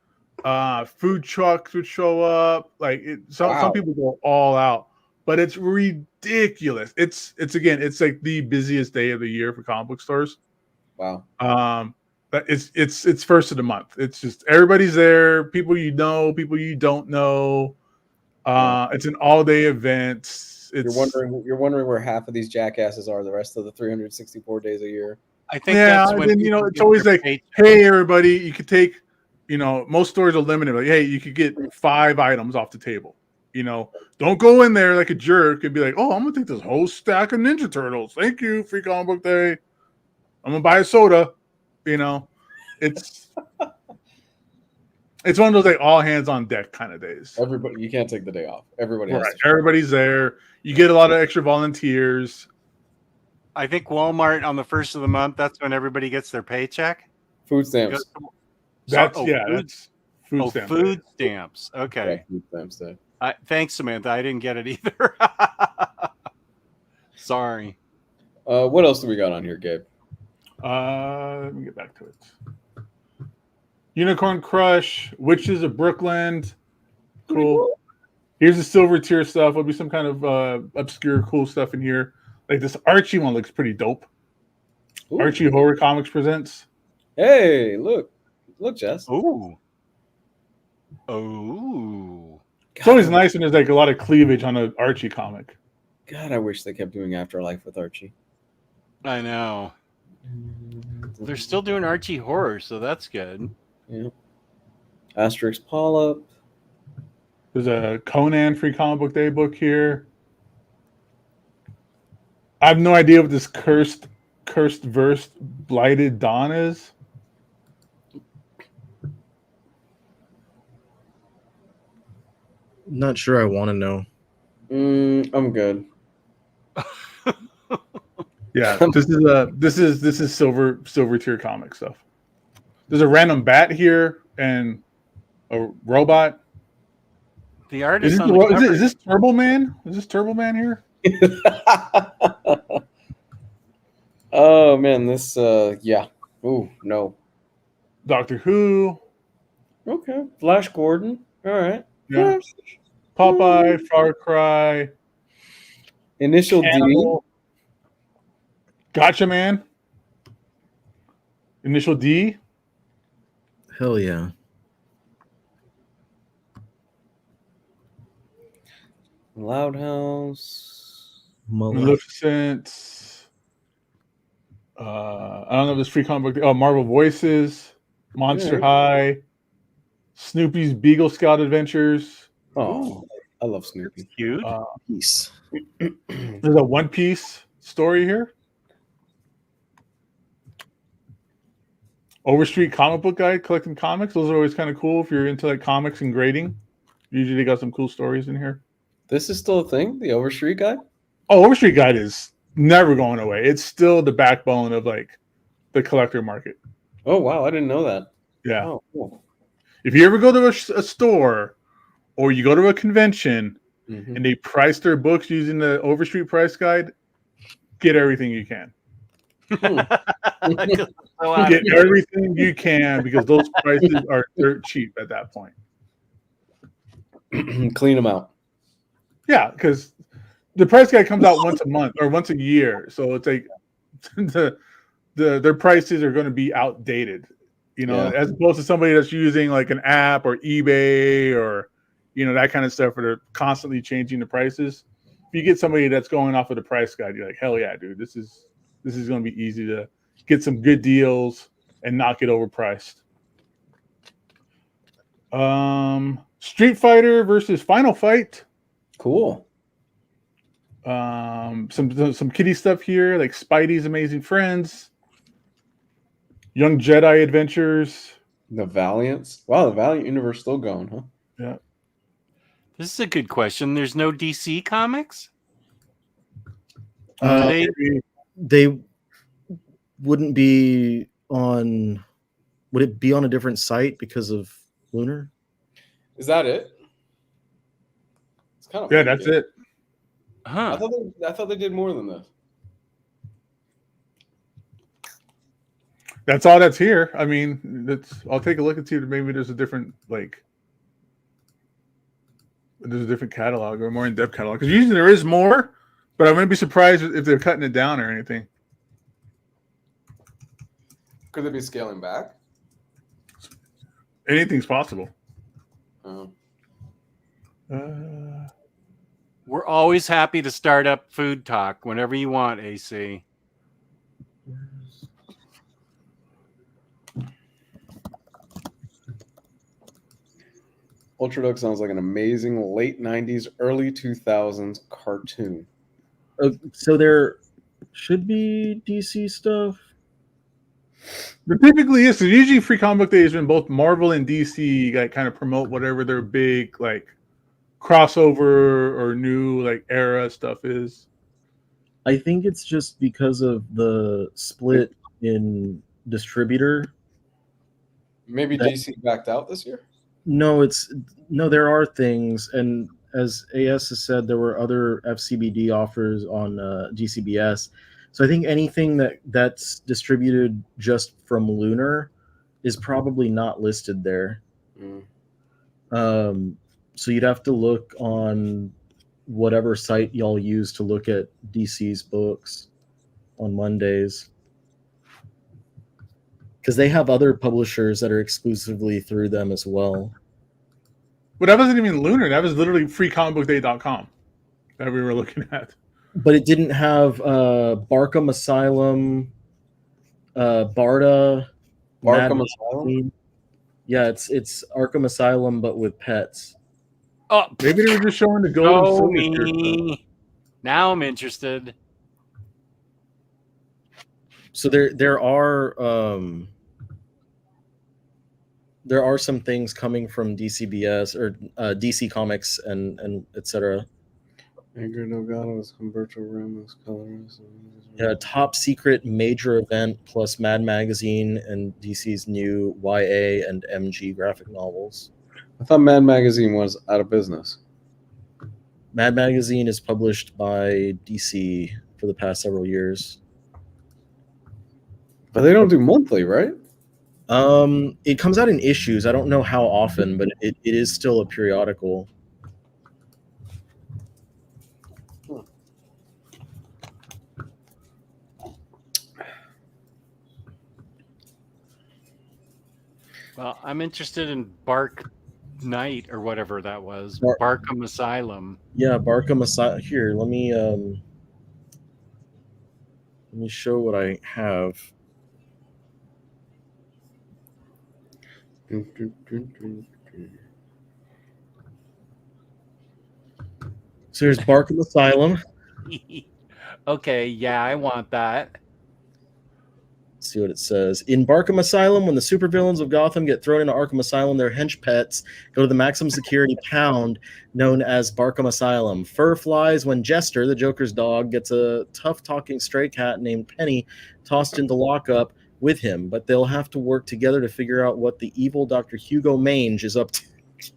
food trucks would show up. Like some people go all out, but it's ridiculous. It's like the busiest day of the year for comic book stores. Wow. But it's first of the month. It's just everybody's there. People you know, people you don't know. It's an all-day event. You're wondering where half of these jackasses are the rest of the 364 days a year. I think that's when it's always like, hey, everybody, you could take, most stores are limited. Like, hey, you could get 5 items off the table. Don't go in there like a jerk and be like, oh, I'm gonna take this whole stack of Ninja Turtles. Thank you, Free Comic Book Day. I'm gonna buy a soda. It's one of those like all hands on deck kind of days. Everybody, you can't take the day off. Everybody's there. You get a lot of extra volunteers. I think Walmart on the first of the month, that's when everybody gets their paycheck. Food stamps. That's food stamps. Food stamps. Okay. Yeah, food stamps day. Thanks, Samantha. I didn't get it either. Sorry. What else do we got on here, Gabe? Let me get back to it. Unicorn Crush, Witches of Brooklyn. Cool. Here's the silver tier stuff. There'll be some kind of obscure, cool stuff in here. Like this Archie one looks pretty dope. Ooh. Archie Horror Comics presents. Hey, look, Jess. Ooh. It's always nice when there's like a lot of cleavage on an Archie comic. God, I wish they kept doing Afterlife with Archie. I know. They're still doing Archie horror, so that's good. Yeah. Asterix Polyp. There's a Conan Free Comic Book Day book here. I have no idea what this cursed verse Blighted Dawn is. Not sure I want to know. I'm good. Yeah, this is silver tier comic stuff. There's a random bat here and a robot. The artist is this Turbo Man? Is this Turbo Man here? Oh man, this yeah. Ooh, no. Doctor Who. Okay. Flash Gordon. All right. Yeah. Popeye, Far Cry. Initial D. Gotcha Man. Initial D. Hell yeah. Loud House. Maleficent. I don't know if it's free comic book. Oh, Marvel Voices, Monster High, Snoopy's Beagle Scout Adventures. Oh, I love Snoopy. Cute. Peace. There's a One Piece story here. Overstreet Comic Book Guide collecting comics. Those are always kind of cool if you're into like comics and grading. Usually they got some cool stories in here. This is still a thing, the Overstreet Guide? Oh, Overstreet Guide is never going away. It's still the backbone of like the collector market. Oh, wow. I didn't know that. Yeah. Oh, cool. If you ever go to a store or you go to a convention and they price their books using the Overstreet Price Guide, get everything you can. Get everything you can because those prices are dirt cheap at that point. Clean them out. Yeah, because the price guide comes out once a month or once a year, so it's like their prices are going to be outdated, as opposed to somebody that's using like an app or eBay or that kind of stuff where they're constantly changing the prices. If you get somebody that's going off of the price guide, you're like, hell yeah, dude, this is going to be easy to get some good deals and not get overpriced. Street Fighter versus Final Fight. Cool. Some kiddie stuff here, like Spidey's Amazing Friends, Young Jedi Adventures. The Valiants. Wow, the Valiant universe still going, huh? Yeah. This is a good question. There's no DC comics? They wouldn't be on. Would it be on a different site because of Lunar? Is that it? It's kind of that's it. Huh. I thought they did more than this. That's all that's here. I mean, I'll take a look and see if maybe there's a different catalog or more in-depth catalog. Because usually there is more, but I wouldn't be surprised if they're cutting it down or anything. Could they be scaling back? Anything's possible. We're always happy to start up food talk whenever you want, AC. Ultra Duck sounds like an amazing late 90s, early 2000s cartoon. So there should be DC stuff. There typically is. So usually Free Comic Book Day is when both Marvel and DC kind of promote whatever their big crossover or new era stuff is. I think it's just because of the split in distributor. Maybe DC backed out this year? No, there are things, and as AS has said, there were other FCBD offers on GCBS. So I think anything that's distributed just from Lunar is probably not listed there. So you'd have to look on whatever site y'all use to look at DC's books on Mondays. Because they have other publishers that are exclusively through them as well. But that wasn't even Lunar. That was literally freecomicbookday.com that we were looking at. But it didn't have Barkham Asylum, Barda. Arkham Asylum? Yeah, it's Arkham Asylum, but with pets. Oh, maybe they were just showing the gold and silver. Now I'm interested. So there are some things coming from DCBS or DC Comics and etc. Edgar Delgado's Humberto Ramos colorist. Yeah, top secret major event plus Mad Magazine and DC's new YA and MG graphic novels. I thought Mad Magazine was out of business. Mad Magazine is published by DC for the past several years. But they don't do monthly, right? It comes out in issues. I don't know how often, but it is still a periodical. Well, I'm interested in Bark Knight or whatever that was. Barkham Asylum. Yeah, Barkham Asylum. Here, let me Let me show what I have. So here's Barkham Asylum. Okay, yeah, I want that. Let's see what it says. In Barkham Asylum, when the supervillains of Gotham get thrown into Arkham Asylum, their hench pets go to the maximum security pound known as Barkham Asylum. Fur flies when Jester, the Joker's dog, gets a tough-talking stray cat named Penny tossed into lockup with him, but they'll have to work together to figure out what the evil Dr. Hugo Mange is up to.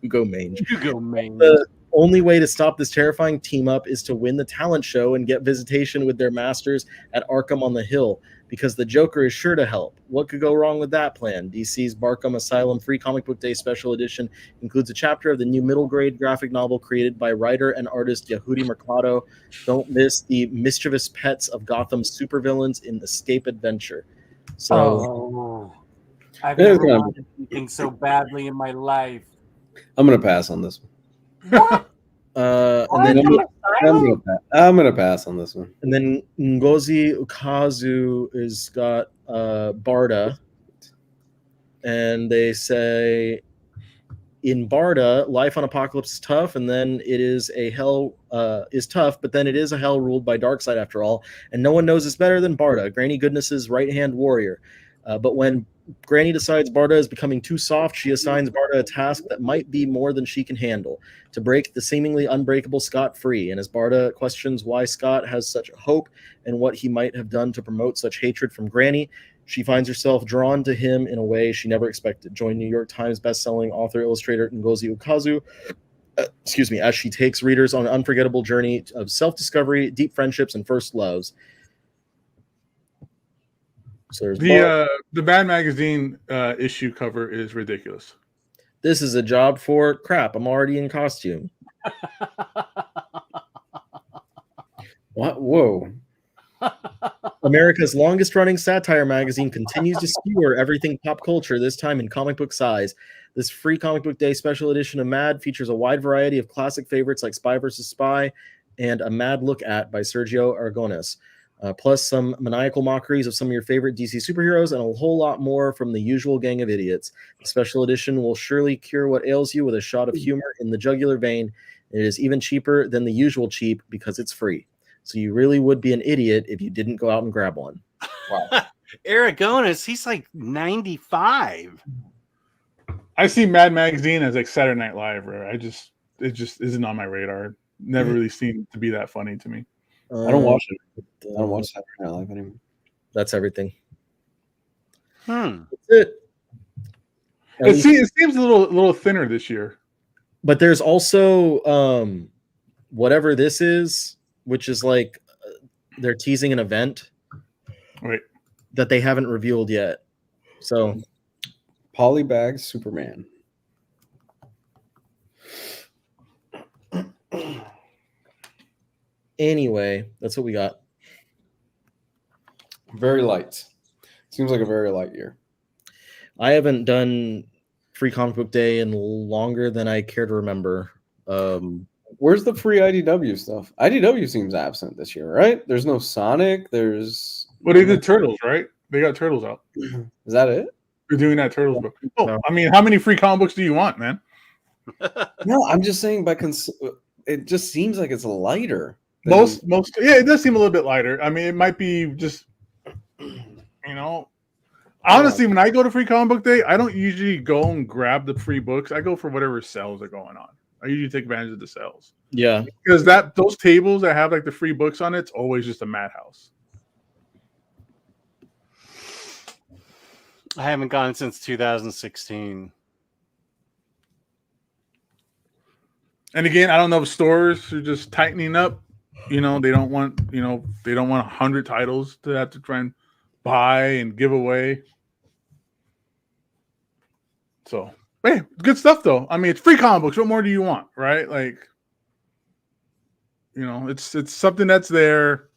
Hugo Mange. Hugo Mange. The only way to stop this terrifying team-up is to win the talent show and get visitation with their masters at Arkham on the Hill, because the Joker is sure to help. What could go wrong with that plan? DC's Barkham Asylum Free Comic Book Day Special Edition includes a chapter of the new middle-grade graphic novel created by writer and artist Yehudi Mercado. Don't miss the mischievous pets of Gotham's supervillains in Escape Adventure. So, I've never wanted anything so badly in my life. I'm gonna pass on this one. What? and then I'm gonna pass on this one. And then Ngozi Ukazu is got Barda, and they say in Barda, life on Apokolips is tough, and then it is a hell is tough, but then it is a hell ruled by Darkseid after all, and no one knows this better than Barda, Granny Goodness's right-hand warrior. But when Granny decides Barda is becoming too soft, she assigns Barda a task that might be more than she can handle, to break the seemingly unbreakable Scott free. And as Barda questions why Scott has such hope and what he might have done to promote such hatred from Granny, she finds herself drawn to him in a way she never expected. Join New York Times bestselling author-illustrator Ngozi Ukazu, as she takes readers on an unforgettable journey of self-discovery, deep friendships, and first loves. So the Mad Magazine issue cover is ridiculous. This is a job for crap. I'm already in costume. What? Whoa. America's longest-running satire magazine continues to skewer everything pop culture, this time in comic book size. This Free Comic Book Day special edition of Mad features a wide variety of classic favorites like Spy vs. Spy and A Mad Look At by Sergio Aragonés. Plus some maniacal mockeries of some of your favorite DC superheroes and a whole lot more from the usual gang of idiots. The special edition will surely cure what ails you with a shot of humor in the jugular vein. It is even cheaper than the usual cheap because it's free. So you really would be an idiot if you didn't go out and grab one. Wow. Aragonés, he's like 95. I see Mad Magazine as like Saturday Night Live, bro. It just isn't on my radar. Never really seemed to be that funny to me. I don't watch it. I don't watch Saturday Night Live anymore. That's everything. That's it. It seems a little thinner this year. But there's also whatever this is, which is like they're teasing an event, right, that they haven't revealed yet. So, Polybag Superman. Anyway, that's what we got. Very light. Seems like a very light year. I haven't done Free Comic Book Day in longer than I care to remember. Where's the free IDW stuff? IDW seems absent this year, right? There's no Sonic. There's. Well, they did Turtles, right? They got Turtles out. Is that it? They're doing that Turtles book. Oh, I mean, how many free comic books do you want, man? No, I'm just saying it just seems like it's lighter. Most, yeah, it does seem a little bit lighter. I mean, it might be just, honestly, when I go to Free Comic Book Day, I don't usually go and grab the free books. I go for whatever sales are going on. I usually take advantage of the sales. Yeah, because those tables that have like the free books on it's always just a madhouse. I haven't gone since 2016. And again, I don't know if stores are just tightening up. They don't want 100 titles to have to try and buy and give away. So, hey, good stuff though. I mean, it's free comic books. What more do you want, right? Like, it's something that's there.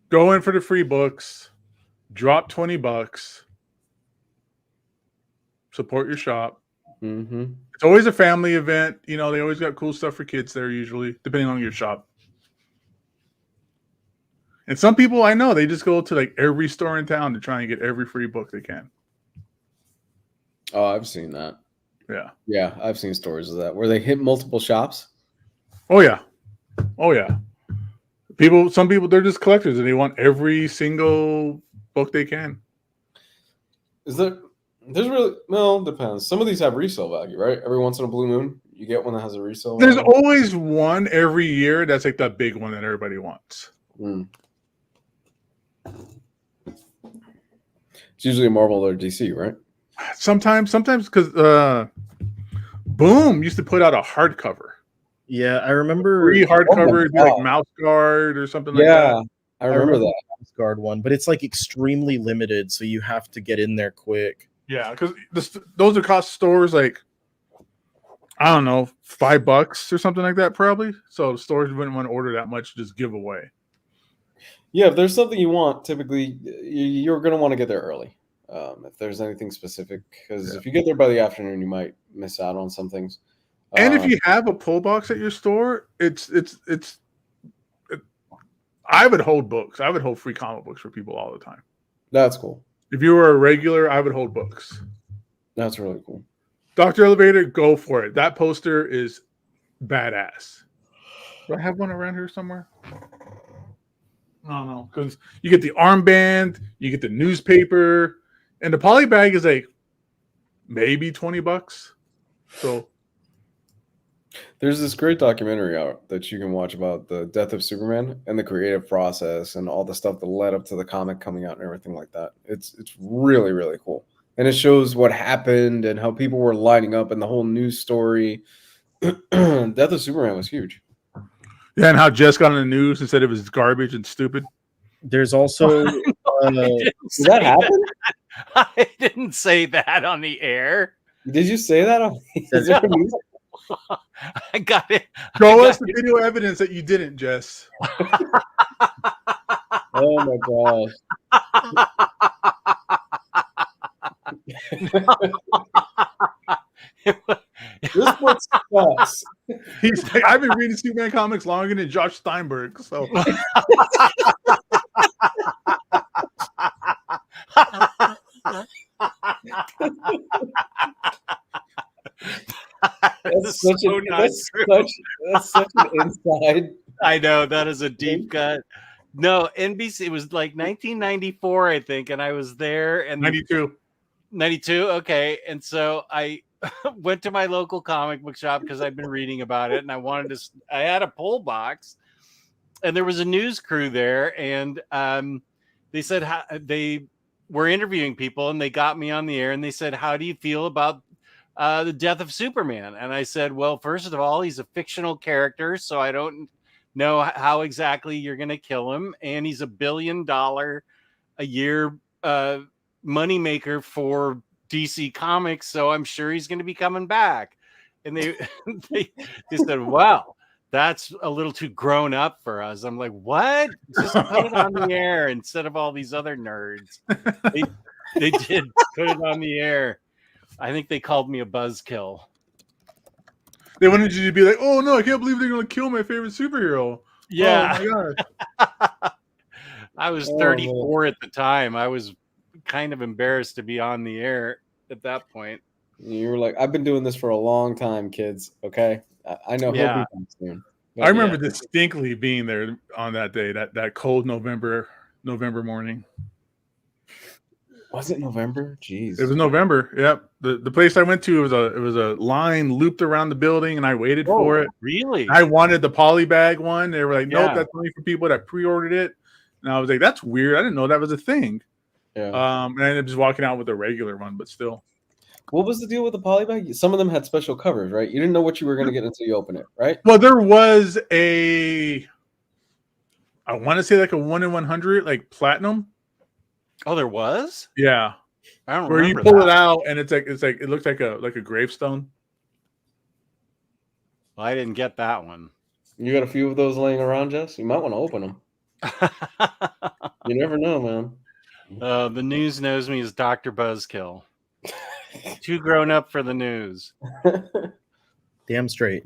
Go in for the free books. Drop $20. Support your shop. Mm-hmm. It's always a family event. They always got cool stuff for kids there usually, depending on your shop. And some people I know, they just go to like every store in town to try and get every free book they can. Oh, I've seen that. Yeah. Yeah, I've seen stories of that where they hit multiple shops. Oh yeah. Oh yeah. Some people, they're just collectors and they want every single book they can. There's really, well, depends. Some of these have resale value, right? Every once in a blue moon, you get one that has a resale value. There's always one every year that's like the big one that everybody wants. Mm. It's usually a Marvel or DC, right? Sometimes because Boom used to put out a hardcover. Yeah, I remember. Free hardcover, Oh like Mouse Guard or something like that. I remember that. Mouse Guard one, but it's like extremely limited, so you have to get in there quick. Yeah, because those are cost stores like, I don't know, $5 or something like that probably. So the stores wouldn't want to order that much to just give away. Yeah, if there's something you want, typically you're going to want to get there early. If there's anything specific, because if you get there by the afternoon, you might miss out on some things. And if you have a pull box at your store, I would hold books. I would hold free comic books for people all the time. That's cool. If you were a regular, I would hold books. That's really cool. Dr. Elevator, go for it. That poster is badass. Do I have one around here somewhere? No, because you get the armband, you get the newspaper, and the poly bag is like maybe $20. So there's this great documentary out that you can watch about the death of Superman and the creative process and all the stuff that led up to the comic coming out and everything like that. It's really, really cool. And it shows what happened and how people were lining up and the whole news story. Death of Superman was huge. Yeah, and how Jess got on the news and said it was garbage and stupid. There's also Did that happen? I didn't say that on the air. Did you say that? Is there a news? I got it. Show us the video evidence that you didn't, Jess. Oh my gosh. This book sucks. He's like, I've been reading Superman comics longer than Josh Steinberg. So That's such an inside. I know, that is a deep cut. No, NBC, it was like 1994, I think, and I was there. And 92. 92, okay. And so I went to my local comic book shop because I'd been reading about it, and I had a pull box, and there was a news crew there, and they said they were interviewing people, and they got me on the air, and they said, how do you feel about the death of Superman? And I said, well, first of all, he's a fictional character, so I don't know how exactly you're going to kill him, and he's $1 billion a year moneymaker for DC Comics, so I'm sure he's going to be coming back. And they said, wow, that's a little too grown up for us. I'm like, what? Just put it on the air instead of all these other nerds. They did put it on the air. I think they called me a buzzkill. They wanted you to be like, oh no, I can't believe they're going to kill my favorite superhero. Yeah. Oh my gosh. I was 34 at the time. I was kind of embarrassed to be on the air at that point. You were like, I've been doing this for a long time, kids. Okay. I know he'll be back soon. I remember distinctly being there on that day, that cold November morning. Was it November? Jeez. It was November. Yep. The place I went to, it was a line looped around the building, and I waited for it. Really? I wanted the poly bag one. They were like, nope, that's only for people that pre-ordered it. And I was like, that's weird. I didn't know that was a thing. Yeah. And I ended up just walking out with a regular one, but still. What was the deal with the poly bag? Some of them had special covers, right? You didn't know what you were going to get until you open it, right? Well, there was I want to say like a 1 in 100, like platinum. Oh, there was? Yeah. I don't Where remember you pull that. it out and it looks like a gravestone. Well, I didn't get that one. You got a few of those laying around, Jess? You might want to open them. You never know, man. The news knows me as Dr. Buzzkill. Too grown up for the news. damn straight.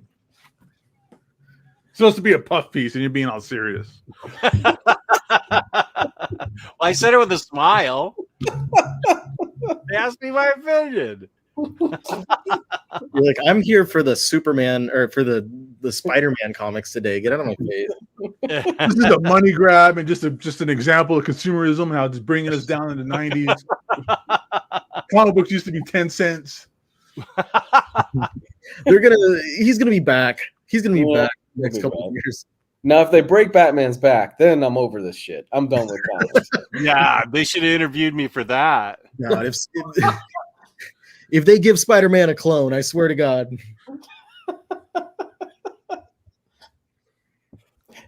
It's supposed to be a puff piece, and you're being all serious. I said it with a smile. They asked me my opinion. You're like, I'm here for the Superman or for the Spider-Man comics today. Get out of my face. This is a money grab and just an example of consumerism and how it's bringing us down in the 90s. Comic books used to be 10 cents. He's gonna be back. He's gonna be back next couple of years. Now, if they break Batman's back, then I'm over this shit. I'm done with comics. Yeah, they should have interviewed me for that. God, if they give Spider-Man a clone, I swear to God.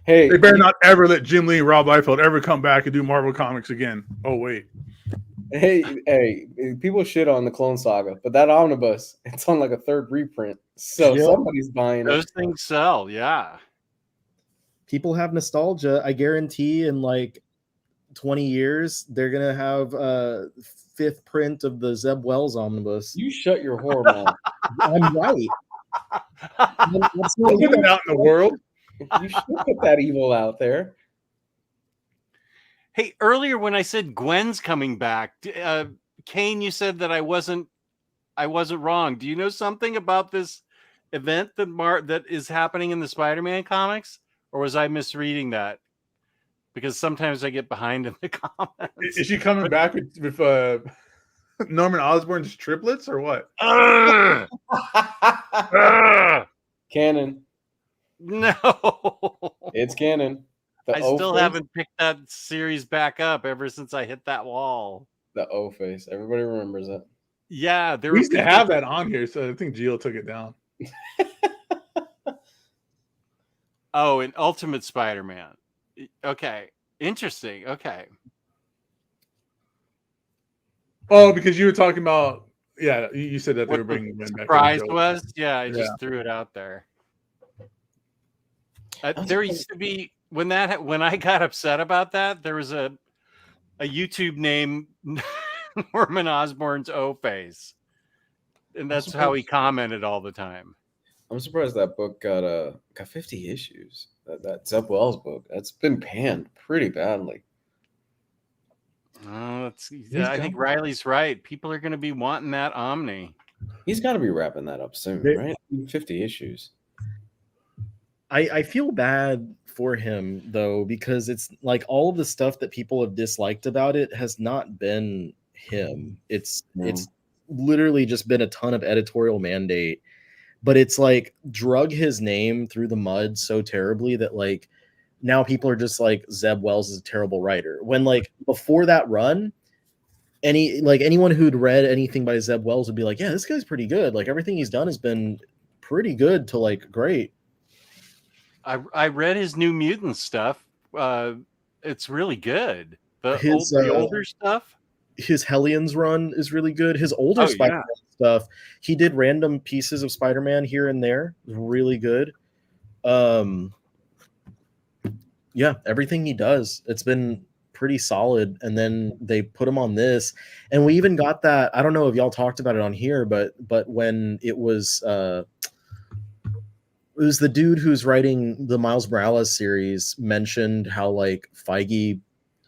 Hey, they better not ever let Jim Lee and Rob Liefeld ever come back and do Marvel Comics again. Oh, wait. Hey, people shit on the Clone Saga, but that Omnibus, it's on like a third reprint. So somebody's buying Those it. things sell, yeah. People have nostalgia. I guarantee in like 20 years, they're going to have a 5th print of the Zeb Wells Omnibus. You shut your whore mouth. I'm right. Let's get that out in the world. You should put that evil out there. Hey, earlier when I said Gwen's coming back, Kane, you said that I wasn't wrong. Do you know something about this event that is happening in the Spider-Man comics, or was I misreading that? Because sometimes I get behind in the comments. Is she coming back with Norman Osborn's triplets or what? Canon. No. It's canon. I still haven't picked that series back up ever since I hit that wall. The O face. Everybody remembers it. Yeah, We used to have that on here, so I think Gio took it down. Oh, and Ultimate Spider-Man. Okay. Interesting. Okay. Oh, because you were talking about, yeah, you said that they were bringing Ben back. Surprise was? Yeah, I just threw it out there. There used to be when I got upset about that, there was a YouTube name Norman Osborn's O-Face. And that's how he commented all the time. I'm surprised that book got 50 issues. That Zeb Wells book. That's been panned pretty badly. I think Riley's right. People are going to be wanting that Omni. He's got to be wrapping that up soon, right? 50 issues. I feel bad for him though, because it's like all of the stuff that people have disliked about it has not been him. It's literally just been a ton of editorial mandate, but it's like drug his name through the mud so terribly that like now people are just like, Zeb Wells is a terrible writer. When like before that run, anyone who'd read anything by Zeb Wells would be like, yeah, this guy's pretty good. Like everything he's done has been pretty good to like great. I read his New Mutant stuff. It's really good. The older stuff. His Hellions run is really good. His older Spider-Man stuff, he did random pieces of Spider-Man here and there. Really good. Yeah, everything he does, it's been pretty solid. And then they put him on this, and we even got that. I don't know if y'all talked about it on here, but when it was the dude who's writing the Miles Morales series mentioned how like Feige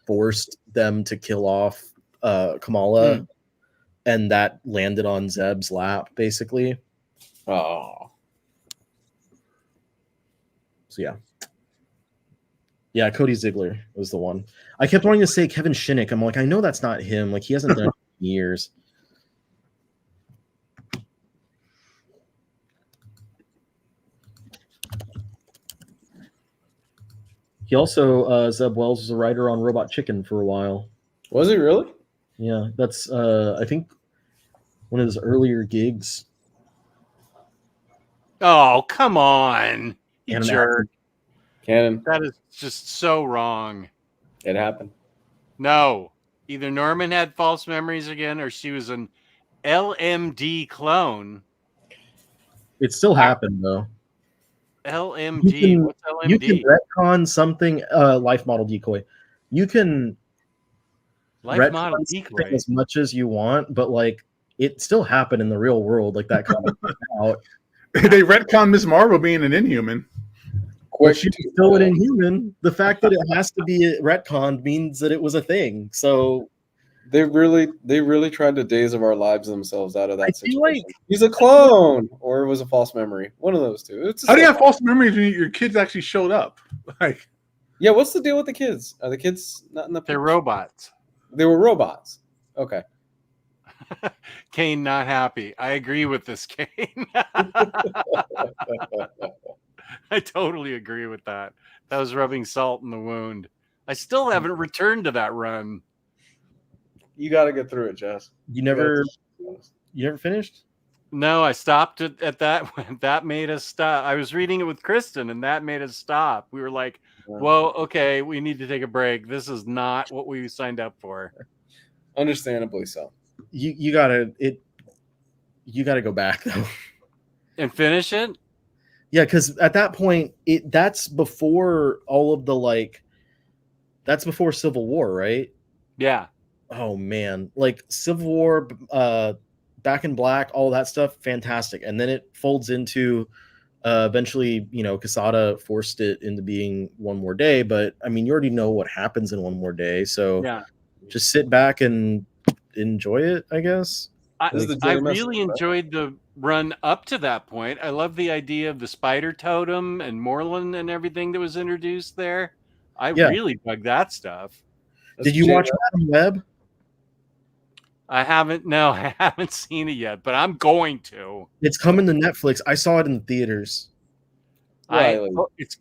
forced them to kill off Kamala, and that landed on Zeb's lap basically. Oh, so yeah, Cody Ziegler was the one. I kept wanting to say Kevin Shinnick. I'm like, I know that's not him. Like he hasn't done it in years. He also, Zeb Wells was a writer on Robot Chicken for a while. Was he really? Yeah, that's, I think, one of his earlier gigs. Oh, come on. You jerk. Canon. That is just so wrong. It happened. No. Either Norman had false memories again, or she was an LMD clone. It still happened, though. LMD. What's LMD? You can retcon something, life model decoy. You can life model decoy as much as you want, but like it still happened in the real world. Like that comic out. They retcon Miss Marvel being an Inhuman. Quick, But she's still an Inhuman. The fact that it has to be retconned means that it was a thing. So they really tried to Days of Our Lives themselves out of that feel situation. like- He's a clone, or it was a false memory. One of those two. How do you have false memories when your kids actually showed up? Like, yeah, what's the deal with the kids? Are the kids not in the? They're robots. They were robots. Okay. Kane not happy. I agree with this, Kane. I totally agree with that. That was rubbing salt in the wound. I still haven't returned to that run. You got to get through it, Jess. you never finished? No, I stopped at that. That made us stop. I was reading it with Kristen, and that made us stop. We were like, "Whoa, okay, we need to take a break. This is not what we signed up for." Understandably so. You gotta go back though and finish it. Yeah, because at that point, that's before all of the that's before Civil War, right? Yeah. Oh man, like Civil War, Back in Black, all that stuff, fantastic. And then it folds into eventually, Quesada forced it into being One More Day. But I mean, you already know what happens in One More Day, so yeah, just sit back and enjoy it, I guess. I really enjoyed the run up to that point. I love the idea of the spider totem and Moreland and everything that was introduced there. I really dug that stuff. Did you watch Madam Web? I haven't seen it yet, but I'm going to. It's coming to Netflix. I saw it in the theaters. As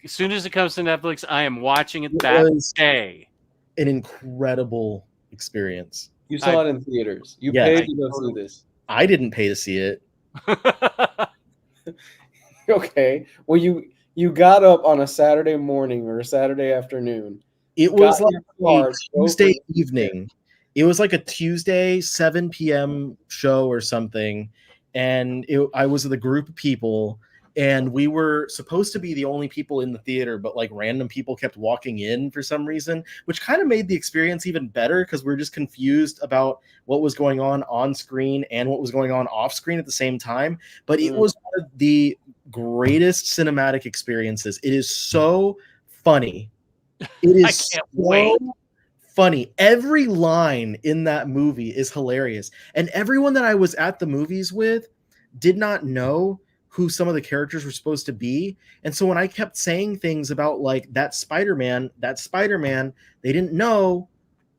soon as it comes to Netflix, I am watching it that day. An incredible experience. You saw it in theaters. You paid to go see this. I didn't pay to see it. Okay. Well, you got up on a Saturday morning or a Saturday afternoon. It was like a Tuesday evening. It was like a Tuesday 7 p.m. show or something. And I was with a group of people, and we were supposed to be the only people in the theater, but like random people kept walking in for some reason, which kind of made the experience even better because we were just confused about what was going on screen and what was going on off screen at the same time. But it was one of the greatest cinematic experiences. It is so funny. It is so funny. Every line in that movie is hilarious. And everyone that I was at the movies with did not know who some of the characters were supposed to be. And so when I kept saying things about like that Spider-Man, they didn't know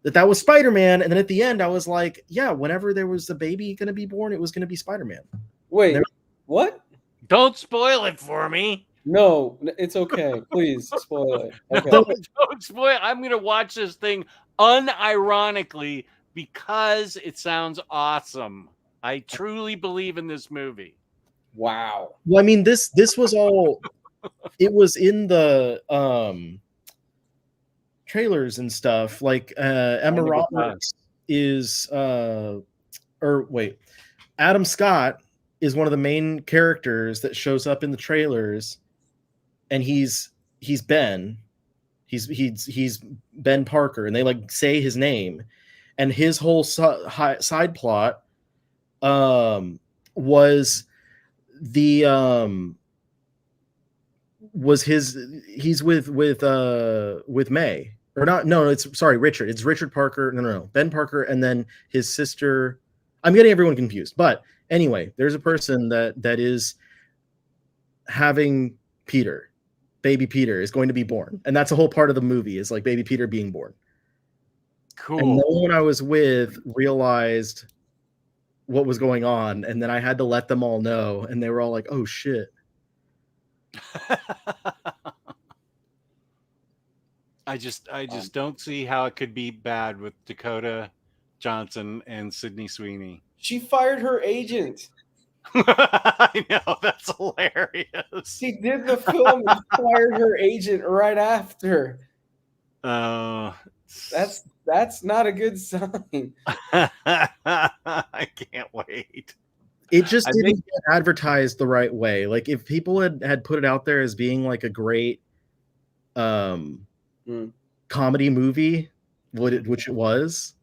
that was Spider-Man. And then at the end, I was like, yeah, whenever there was a baby going to be born, it was going to be Spider-Man. Wait, what? Don't spoil it for me. No, it's okay. Please spoil it. Okay. Don't spoil. I'm going to watch this thing unironically because it sounds awesome. I truly believe in this movie. Wow. Well, I mean, this was all, it was in the trailers and stuff. Like Emma Roberts is, Adam Scott is one of the main characters that shows up in the trailers, and he's Ben. He's Ben Parker, and they like say his name, and his whole side plot was he's with May, or not, no, it's Richard. It's Richard Parker. No, Ben Parker, and then his sister. I'm getting everyone confused, but anyway, there's a person that is having Peter. Baby Peter is going to be born, and that's a whole part of the movie, is like baby Peter being born. Cool. And no one I was with realized what was going on, and then I had to let them all know, and they were all like, oh shit. I just don't see how it could be bad with Dakota Johnson and Sydney Sweeney. She fired her agent. I know, that's hilarious. She did the film and fired her agent right after. That's not a good sign. I can't wait. It just didn't get advertised the right way. Like if people had put it out there as being like a great comedy movie, which it was.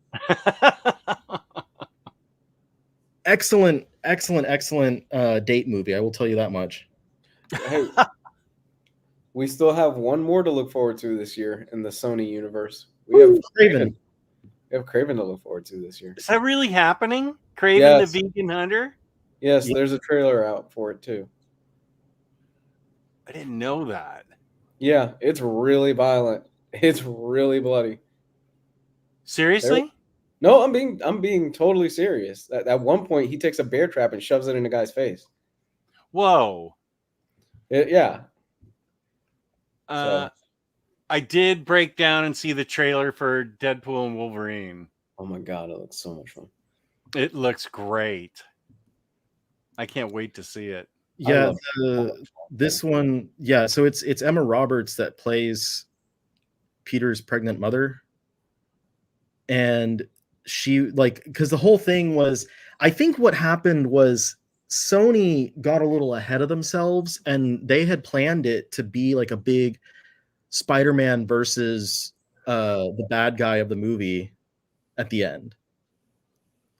Excellent date movie. I will tell you that much. Hey, we still have one more to look forward to this year in the Sony universe. We have Craven. We have Craven to look forward to this year. Is that really happening? Craven Yes. the Vegan Hunter? Yes, there's a trailer out for it too. I didn't know that. Yeah, it's really violent. It's really bloody. Seriously? No, I'm being totally serious. At one point, he takes a bear trap and shoves it in a guy's face. Whoa. Yeah. I did break down and see the trailer for Deadpool and Wolverine. Oh my god, it looks so much fun. It looks great. I can't wait to see it. Yeah, this one, yeah. So it's Emma Roberts that plays Peter's pregnant mother, and she because the whole thing was, I think what happened was Sony got a little ahead of themselves, and they had planned it to be like a big Spider-Man versus the bad guy of the movie at the end.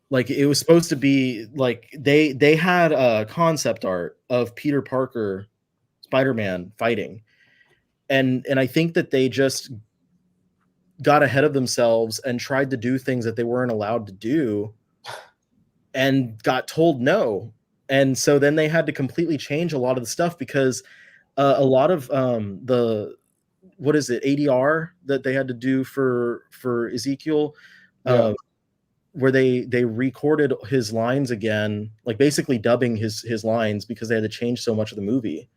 Like it was supposed to be like they had a concept art of Peter Parker, Spider-Man fighting, and I think that they just got ahead of themselves and tried to do things that they weren't allowed to do, and got told no, and so then they had to completely change a lot of the stuff because a lot of the what is it ADR that they had to do for Ezekiel. Yeah. Where they recorded his lines again, like basically dubbing his lines because they had to change so much of the movie.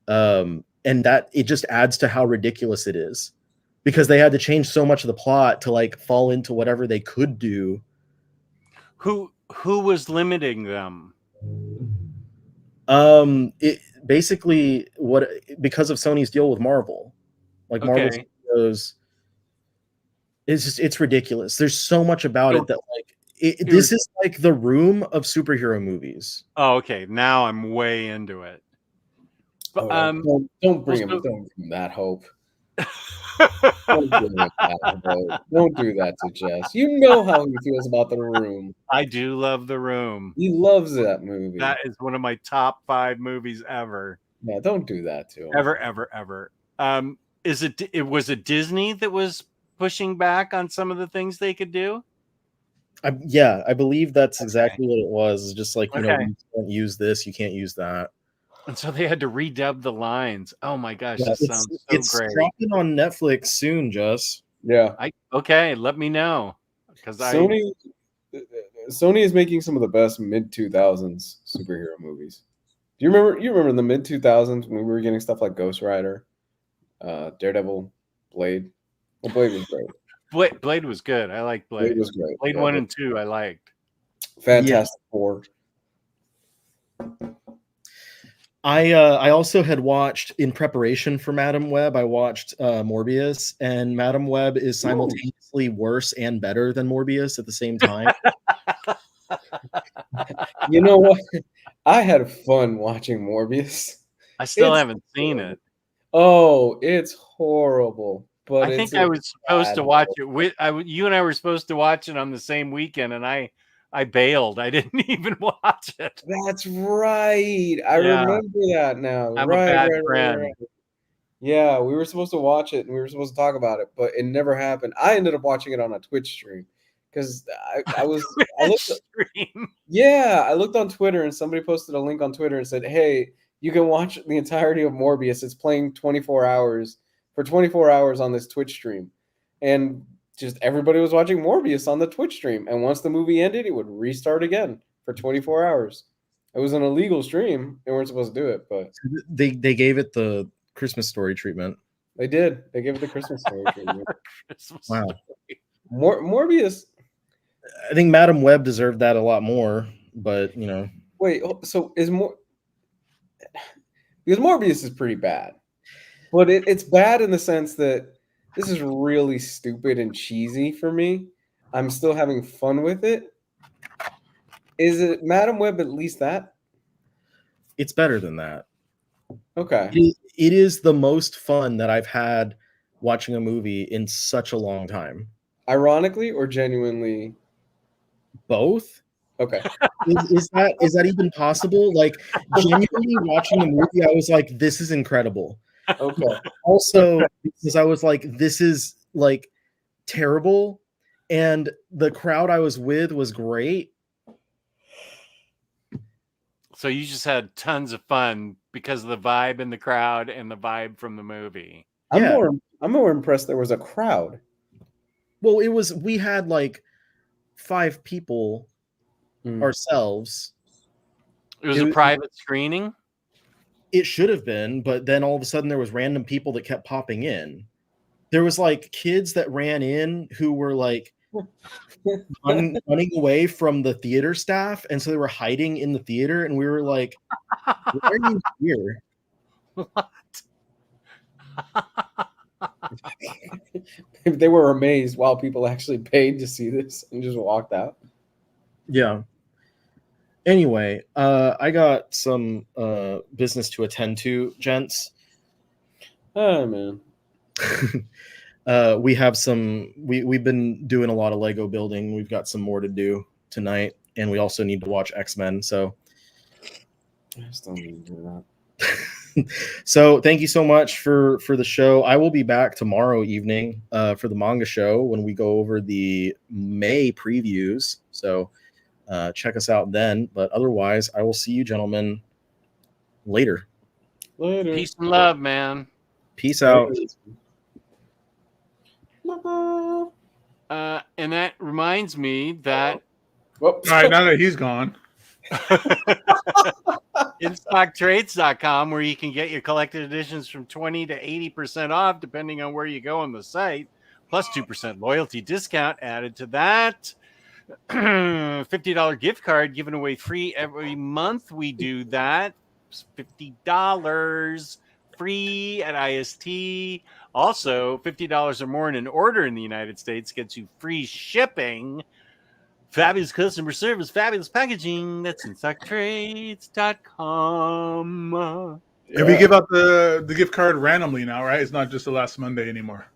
And that it just adds to how ridiculous it is because they had to change so much of the plot to like fall into whatever they could do. Who was limiting them? It basically because of Sony's deal with Marvel, like Marvel Studios. It's ridiculous. There's so much about it that this is like the Room of superhero movies. Oh, okay. Now I'm way into it. But don't bring him that hope. Don't do that to Jess. You know how he feels about The Room. I do love The Room. He loves that movie. That is one of my top 5 movies ever. Yeah, don't do that to him. Ever. Was it Disney that was pushing back on some of the things they could do? I believe that's exactly what it was. It's just like, you know, you can't use this, you can't use that. And so they had to redub the lines. Oh my gosh, this sounds so it's great. It's dropping on Netflix soon, Jess. Yeah. Okay, let me know. Because Sony is making some of the best mid-2000s superhero movies. Do you remember the mid-2000s when we were getting stuff like Ghost Rider, Daredevil, Blade? Well, Blade was great. Blade was good. I liked Blade. Blade was great. Blade 1 and 2 I liked. Fantastic Four. I also had watched, in preparation for Madam Web, I watched Morbius, and Madam Web is simultaneously worse and better than Morbius at the same time. You know what? I had fun watching Morbius. I still haven't seen it. Oh, it's horrible. But I think I was supposed to watch it. You and I were supposed to watch it on the same weekend, and I bailed. I didn't even watch it. That's right. I remember that now. I'm a bad friend. Right. Yeah, we were supposed to watch it, and we were supposed to talk about it, but it never happened. I ended up watching it on a Twitch stream because I looked on Twitter, and somebody posted a link on Twitter and said, "Hey, you can watch the entirety of Morbius. It's playing 24 hours." For 24 hours on this Twitch stream. And just everybody was watching Morbius on the Twitch stream. And once the movie ended, it would restart again for 24 hours. It was an illegal stream. They weren't supposed to do it, but they gave it the Christmas Story treatment. They did. They gave it the Christmas Story treatment. Wow. Morbius. I think Madam Web deserved that a lot more, but you know. Wait, so because Morbius is pretty bad. But it's bad in the sense that this is really stupid and cheesy for me. I'm still having fun with it. Is it Madam Web at least that? It's better than that. Okay. It is the most fun that I've had watching a movie in such a long time. Ironically or genuinely? Both. Okay. Is that even possible? Like, genuinely watching the movie, I was like, this is incredible. Okay. Also, because I was like, this is like terrible, and the crowd I was with was great. So you just had tons of fun because of the vibe in the crowd and the vibe from the movie. Yeah. I'm more impressed there was a crowd. Well, we had like 5 people ourselves. It was a private screening? It should have been, but then all of a sudden there was random people that kept popping in. There was like kids that ran in who were like running away from the theater staff, and so they were hiding in the theater, and we were like, why are you here? What? They were amazed while people actually paid to see this and just walked out. Yeah. Anyway, I got some business to attend to, gents. Oh man. We have we've been doing a lot of Lego building. We've got some more to do tonight, and we also need to watch X-Men. So I still need to do that. So thank you so much for the show. I will be back tomorrow evening for the manga show when we go over the May previews. So check us out then. But otherwise, I will see you gentlemen later. Later. Peace and love, man. Peace out. And that reminds me that Whoops. All right, now that he's gone. InStockTrades.com, where you can get your collected editions from 20 to 80% off, depending on where you go on the site, plus 2% loyalty discount added to that. $50 gift card given away free every month. We do that. It's $50 free at IST. Also, $50 or more in an order in the United States gets you free shipping. Fabulous customer service, fabulous packaging. That's InStockTrades.com. And we give out the gift card randomly now, right? It's not just the last Monday anymore.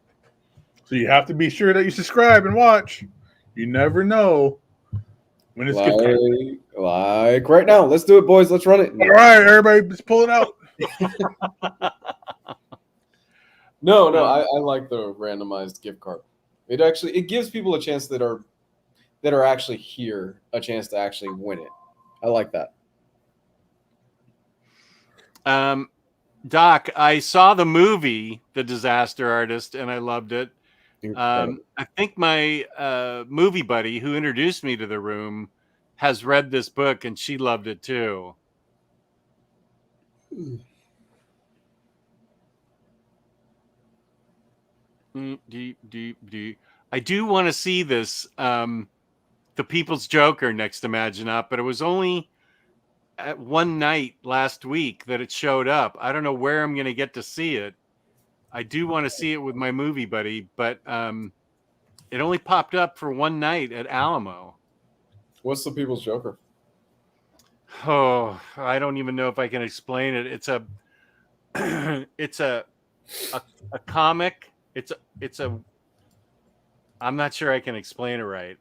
So you have to be sure that you subscribe and watch. You never know when it's gift card. Like right now. Let's do it, boys. Let's run it. All right, everybody, just pull it out. No, I like the randomized gift card. It gives people a chance that are actually here a chance to actually win it. I like that. Doc, I saw the movie The Disaster Artist and I loved it. I think my movie buddy who introduced me to the room has read this book and she loved it too. I do want to see this, The People's Joker next Imagine Up, but it was only at one night last week that it showed up. I don't know where I'm going to get to see it. I do want to see it with my movie buddy, but it only popped up for one night at Alamo. What's The People's Joker? Oh, I don't even know if I can explain it. It's a comic. I'm not sure I can explain it right.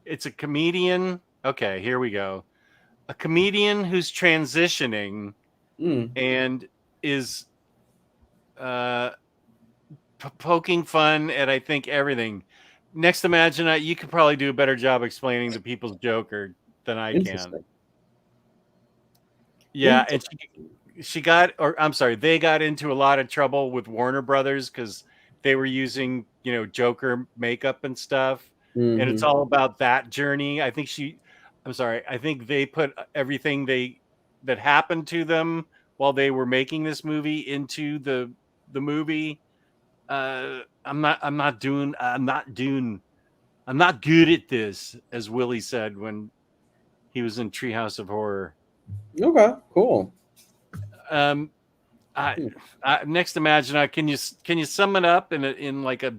It's a comedian. Okay, here we go. A comedian who's transitioning and is poking fun at, I think, everything. Next Imagine, you could probably do a better job explaining The People's Joker than I can. Yeah, and they got into a lot of trouble with Warner Brothers because they were using, Joker makeup and stuff. And it's all about that journey. I think they put everything that happened to them while they were making this movie into the movie. I'm not good at this, as Willie said when he was in Treehouse of Horror. Okay, cool. Next Imagine, can you sum it up in like a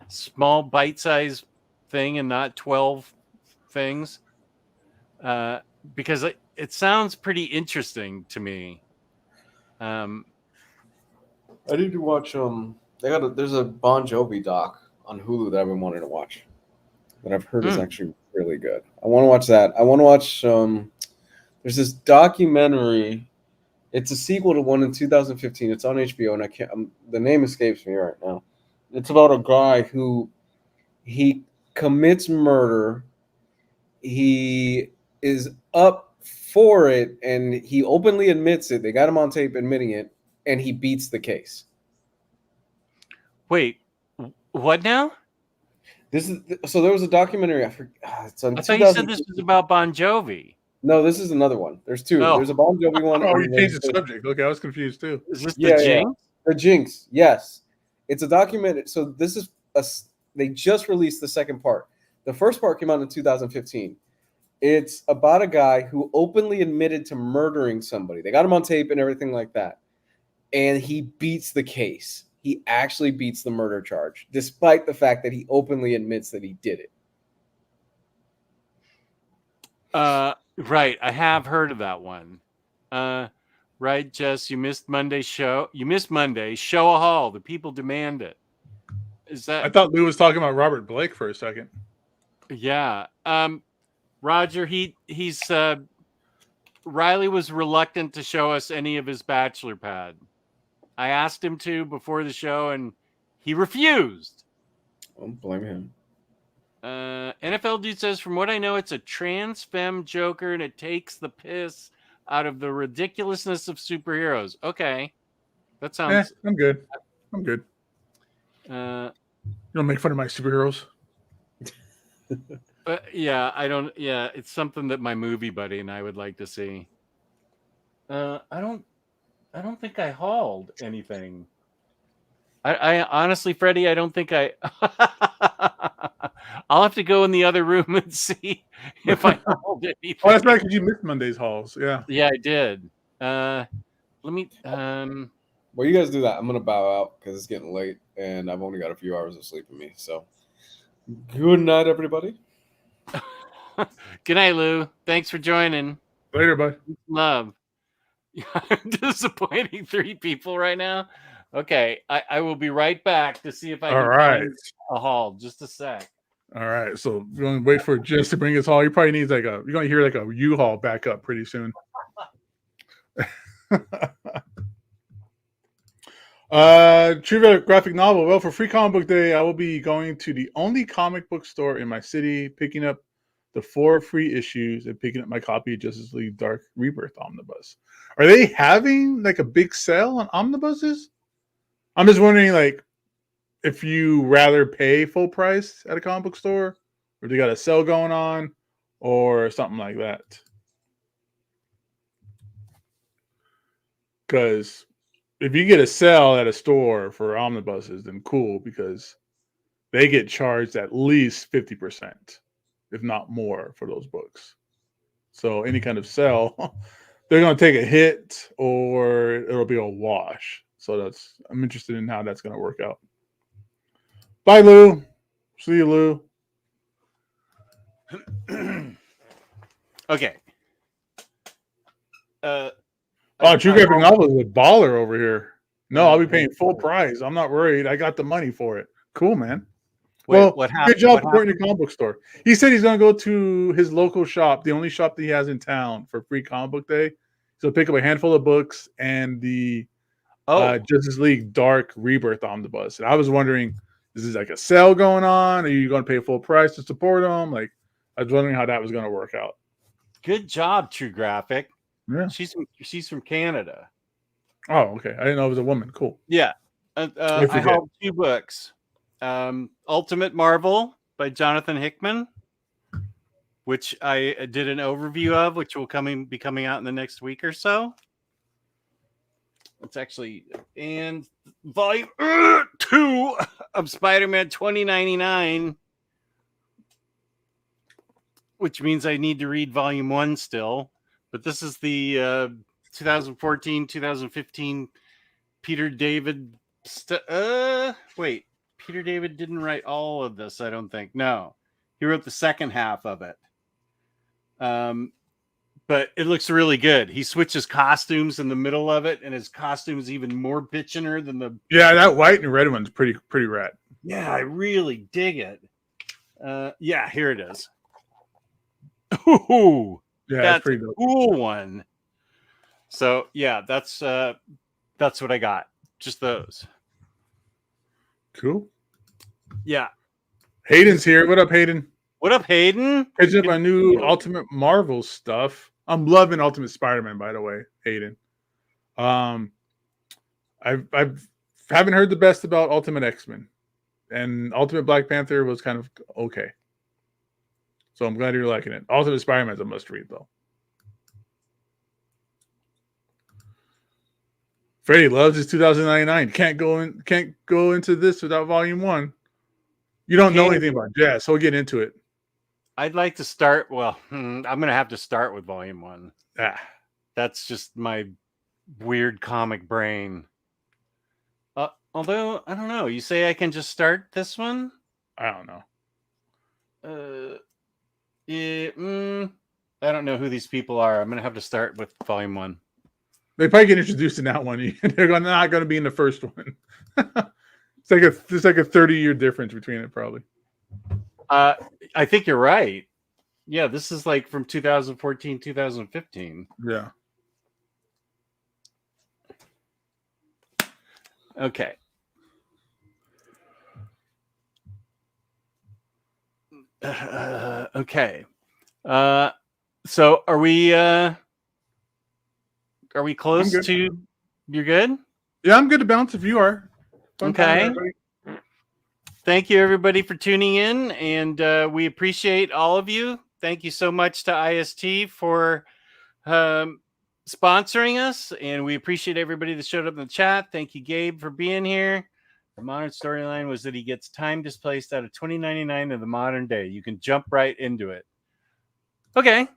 small bite-sized thing and not 12 things? Because it sounds pretty interesting to me. I need to watch there's a Bon Jovi doc on Hulu that I've been wanting to watch that I've heard is actually really good. I want to watch that. I want to watch there's this documentary. It's a sequel to one in 2015. It's on HBO, and I can't. The name escapes me right now. It's about a guy who he commits murder. He is up for it, and he openly admits it. They got him on tape admitting it, and he beats the case. Wait, what now? This is so. There was a documentary. It's on I thought you said this was about Bon Jovi. No, this is another one. There's two. Oh. There's a Bon Jovi one. Oh, you changed the subject. Okay, I was confused too. Is this the Jinx? The Jinx. Yes, it's a documentary. So this is they just released the second part. The first part came out in 2015. It's about a guy who openly admitted to murdering somebody. They got him on tape and everything like that, and he beats the case. He actually beats the murder charge, despite the fact that he openly admits that he did it. Right. I have heard of that one. Right, Jess, you missed Monday's show. You missed Monday. Show a hall. The people demand it. Is that? I thought Lou was talking about Robert Blake for a second. Yeah. Roger, he's Riley was reluctant to show us any of his bachelor pad. I asked him to before the show, and he refused. Don't blame him. NFL Dude says, from what I know, it's a trans femme Joker, and it takes the piss out of the ridiculousness of superheroes. Okay. That sounds... I'm good. I'm good. You don't make fun of my superheroes? Yeah, I don't... Yeah, it's something that my movie buddy and I would like to see. I don't think I hauled anything. I honestly, Freddie, I don't think I... I'll have to go in the other room and see if I hauled anything. Oh, that's right, because you missed Monday's hauls. Yeah. Yeah, I did. Let me... Well, you guys do that. I'm going to bow out because it's getting late, and I've only got a few hours of sleep in me. So, good night, everybody. Good night, Lou. Thanks for joining. Later, bud. Love. I'm disappointing 3 people right now. Okay, I will be right back to see if I can find a haul. Just a sec. All right, so we're going to wait for Jess to bring his haul. He probably needs you're going to hear like a U-Haul backup pretty soon. Trivia graphic novel. Well, for Free Comic Book Day, I will be going to the only comic book store in my city, picking up the 4 free issues and picking up my copy of Justice League Dark Rebirth Omnibus. Are they having like a big sale on omnibuses? I'm just wondering, like, if you rather pay full price at a comic book store, or they got a sale going on, or something like that. Because if you get a sale at a store for omnibuses, then cool, because they get charged at least 50%, if not more, for those books. So any kind of sale, they're going to take a hit, or it'll be a wash. So I'm interested in how that's going to work out. Bye, Lou. See you, Lou. Okay. True Graphic Novel is a baller over here. No, I'll be paying full price. I'm not worried. I got the money for it. Cool, man. Wait, well, good job supporting the comic book store. He said he's going to go to his local shop, the only shop that he has in town, for Free Comic Book Day. So pick up a handful of books and the Justice League Dark Rebirth Omnibus. And I was wondering, is this like a sale going on? Are you going to pay full price to support them? Like, I was wondering how that was going to work out. Good job, True Graphic. Yeah, she's from Canada. Oh, okay. I didn't know it was a woman. Cool. Yeah, I hauled 2 books. Ultimate Marvel by Jonathan Hickman, which I did an overview of, which will be coming out in the next week or so. It's actually and volume 2 of Spider-Man 2099, which means I need to read volume 1 still. But this is the 2014-2015 Peter David. Wait, Peter David didn't write all of this, I don't think. No, he wrote the second half of it. But it looks really good. He switches costumes in the middle of it, and his costume is even more bitchiner than the... Yeah, that white and red one's pretty rad. Yeah, I really dig it. Yeah, here it is. Ooh, yeah, that's pretty a cool one. So yeah, that's what I got. Just those. Cool. Yeah. Hayden's here. What up, Hayden? What up, Hayden? Catching up on new Ultimate Marvel stuff. I'm loving Ultimate Spider-Man, by the way, Hayden. I've haven't heard the best about Ultimate X-Men, and Ultimate Black Panther was kind of okay. So I'm glad you're liking it. Ultimate Spider-Man is a must-read, though. Freddie loves his 2099. Can't go into this without Volume 1. You don't know anything about jazz, so we'll get into it. I'd like to start. Well, I'm going to have to start with Volume 1. That's just my weird comic brain. Although, I don't know. You say I can just start this one? I don't know. I don't know who these people are. I'm going to have to start with Volume 1. They probably get introduced in that one. They're not going to be in the first one. It's like a 30-year difference between it, probably. I think you're right. Yeah, this is like from 2014, 2015. Yeah. Okay. Okay. So are we close to? You're good? Yeah, I'm good to bounce if you are. Okay. Thank you, everybody, for tuning in, and we appreciate all of you. Thank you so much to IST for sponsoring us, and we appreciate everybody that showed up in the chat. Thank you, Gabe, for being here. The modern storyline was that he gets time displaced out of 2099 of the modern day. You can jump right into it. Okay.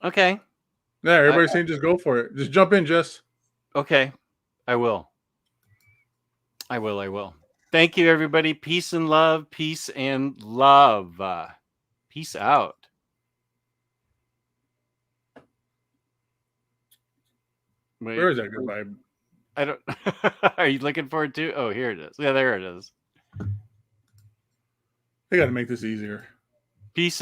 Okay. Yeah, everybody's saying just go for it. Just jump in, Jess. Okay. I will. Thank you, everybody. Peace and love. Peace and love. Peace out. Wait. Where is that good vibe? I don't. Are you looking forward to? Oh, here it is. Yeah, there it is. They got to make this easier. Peace and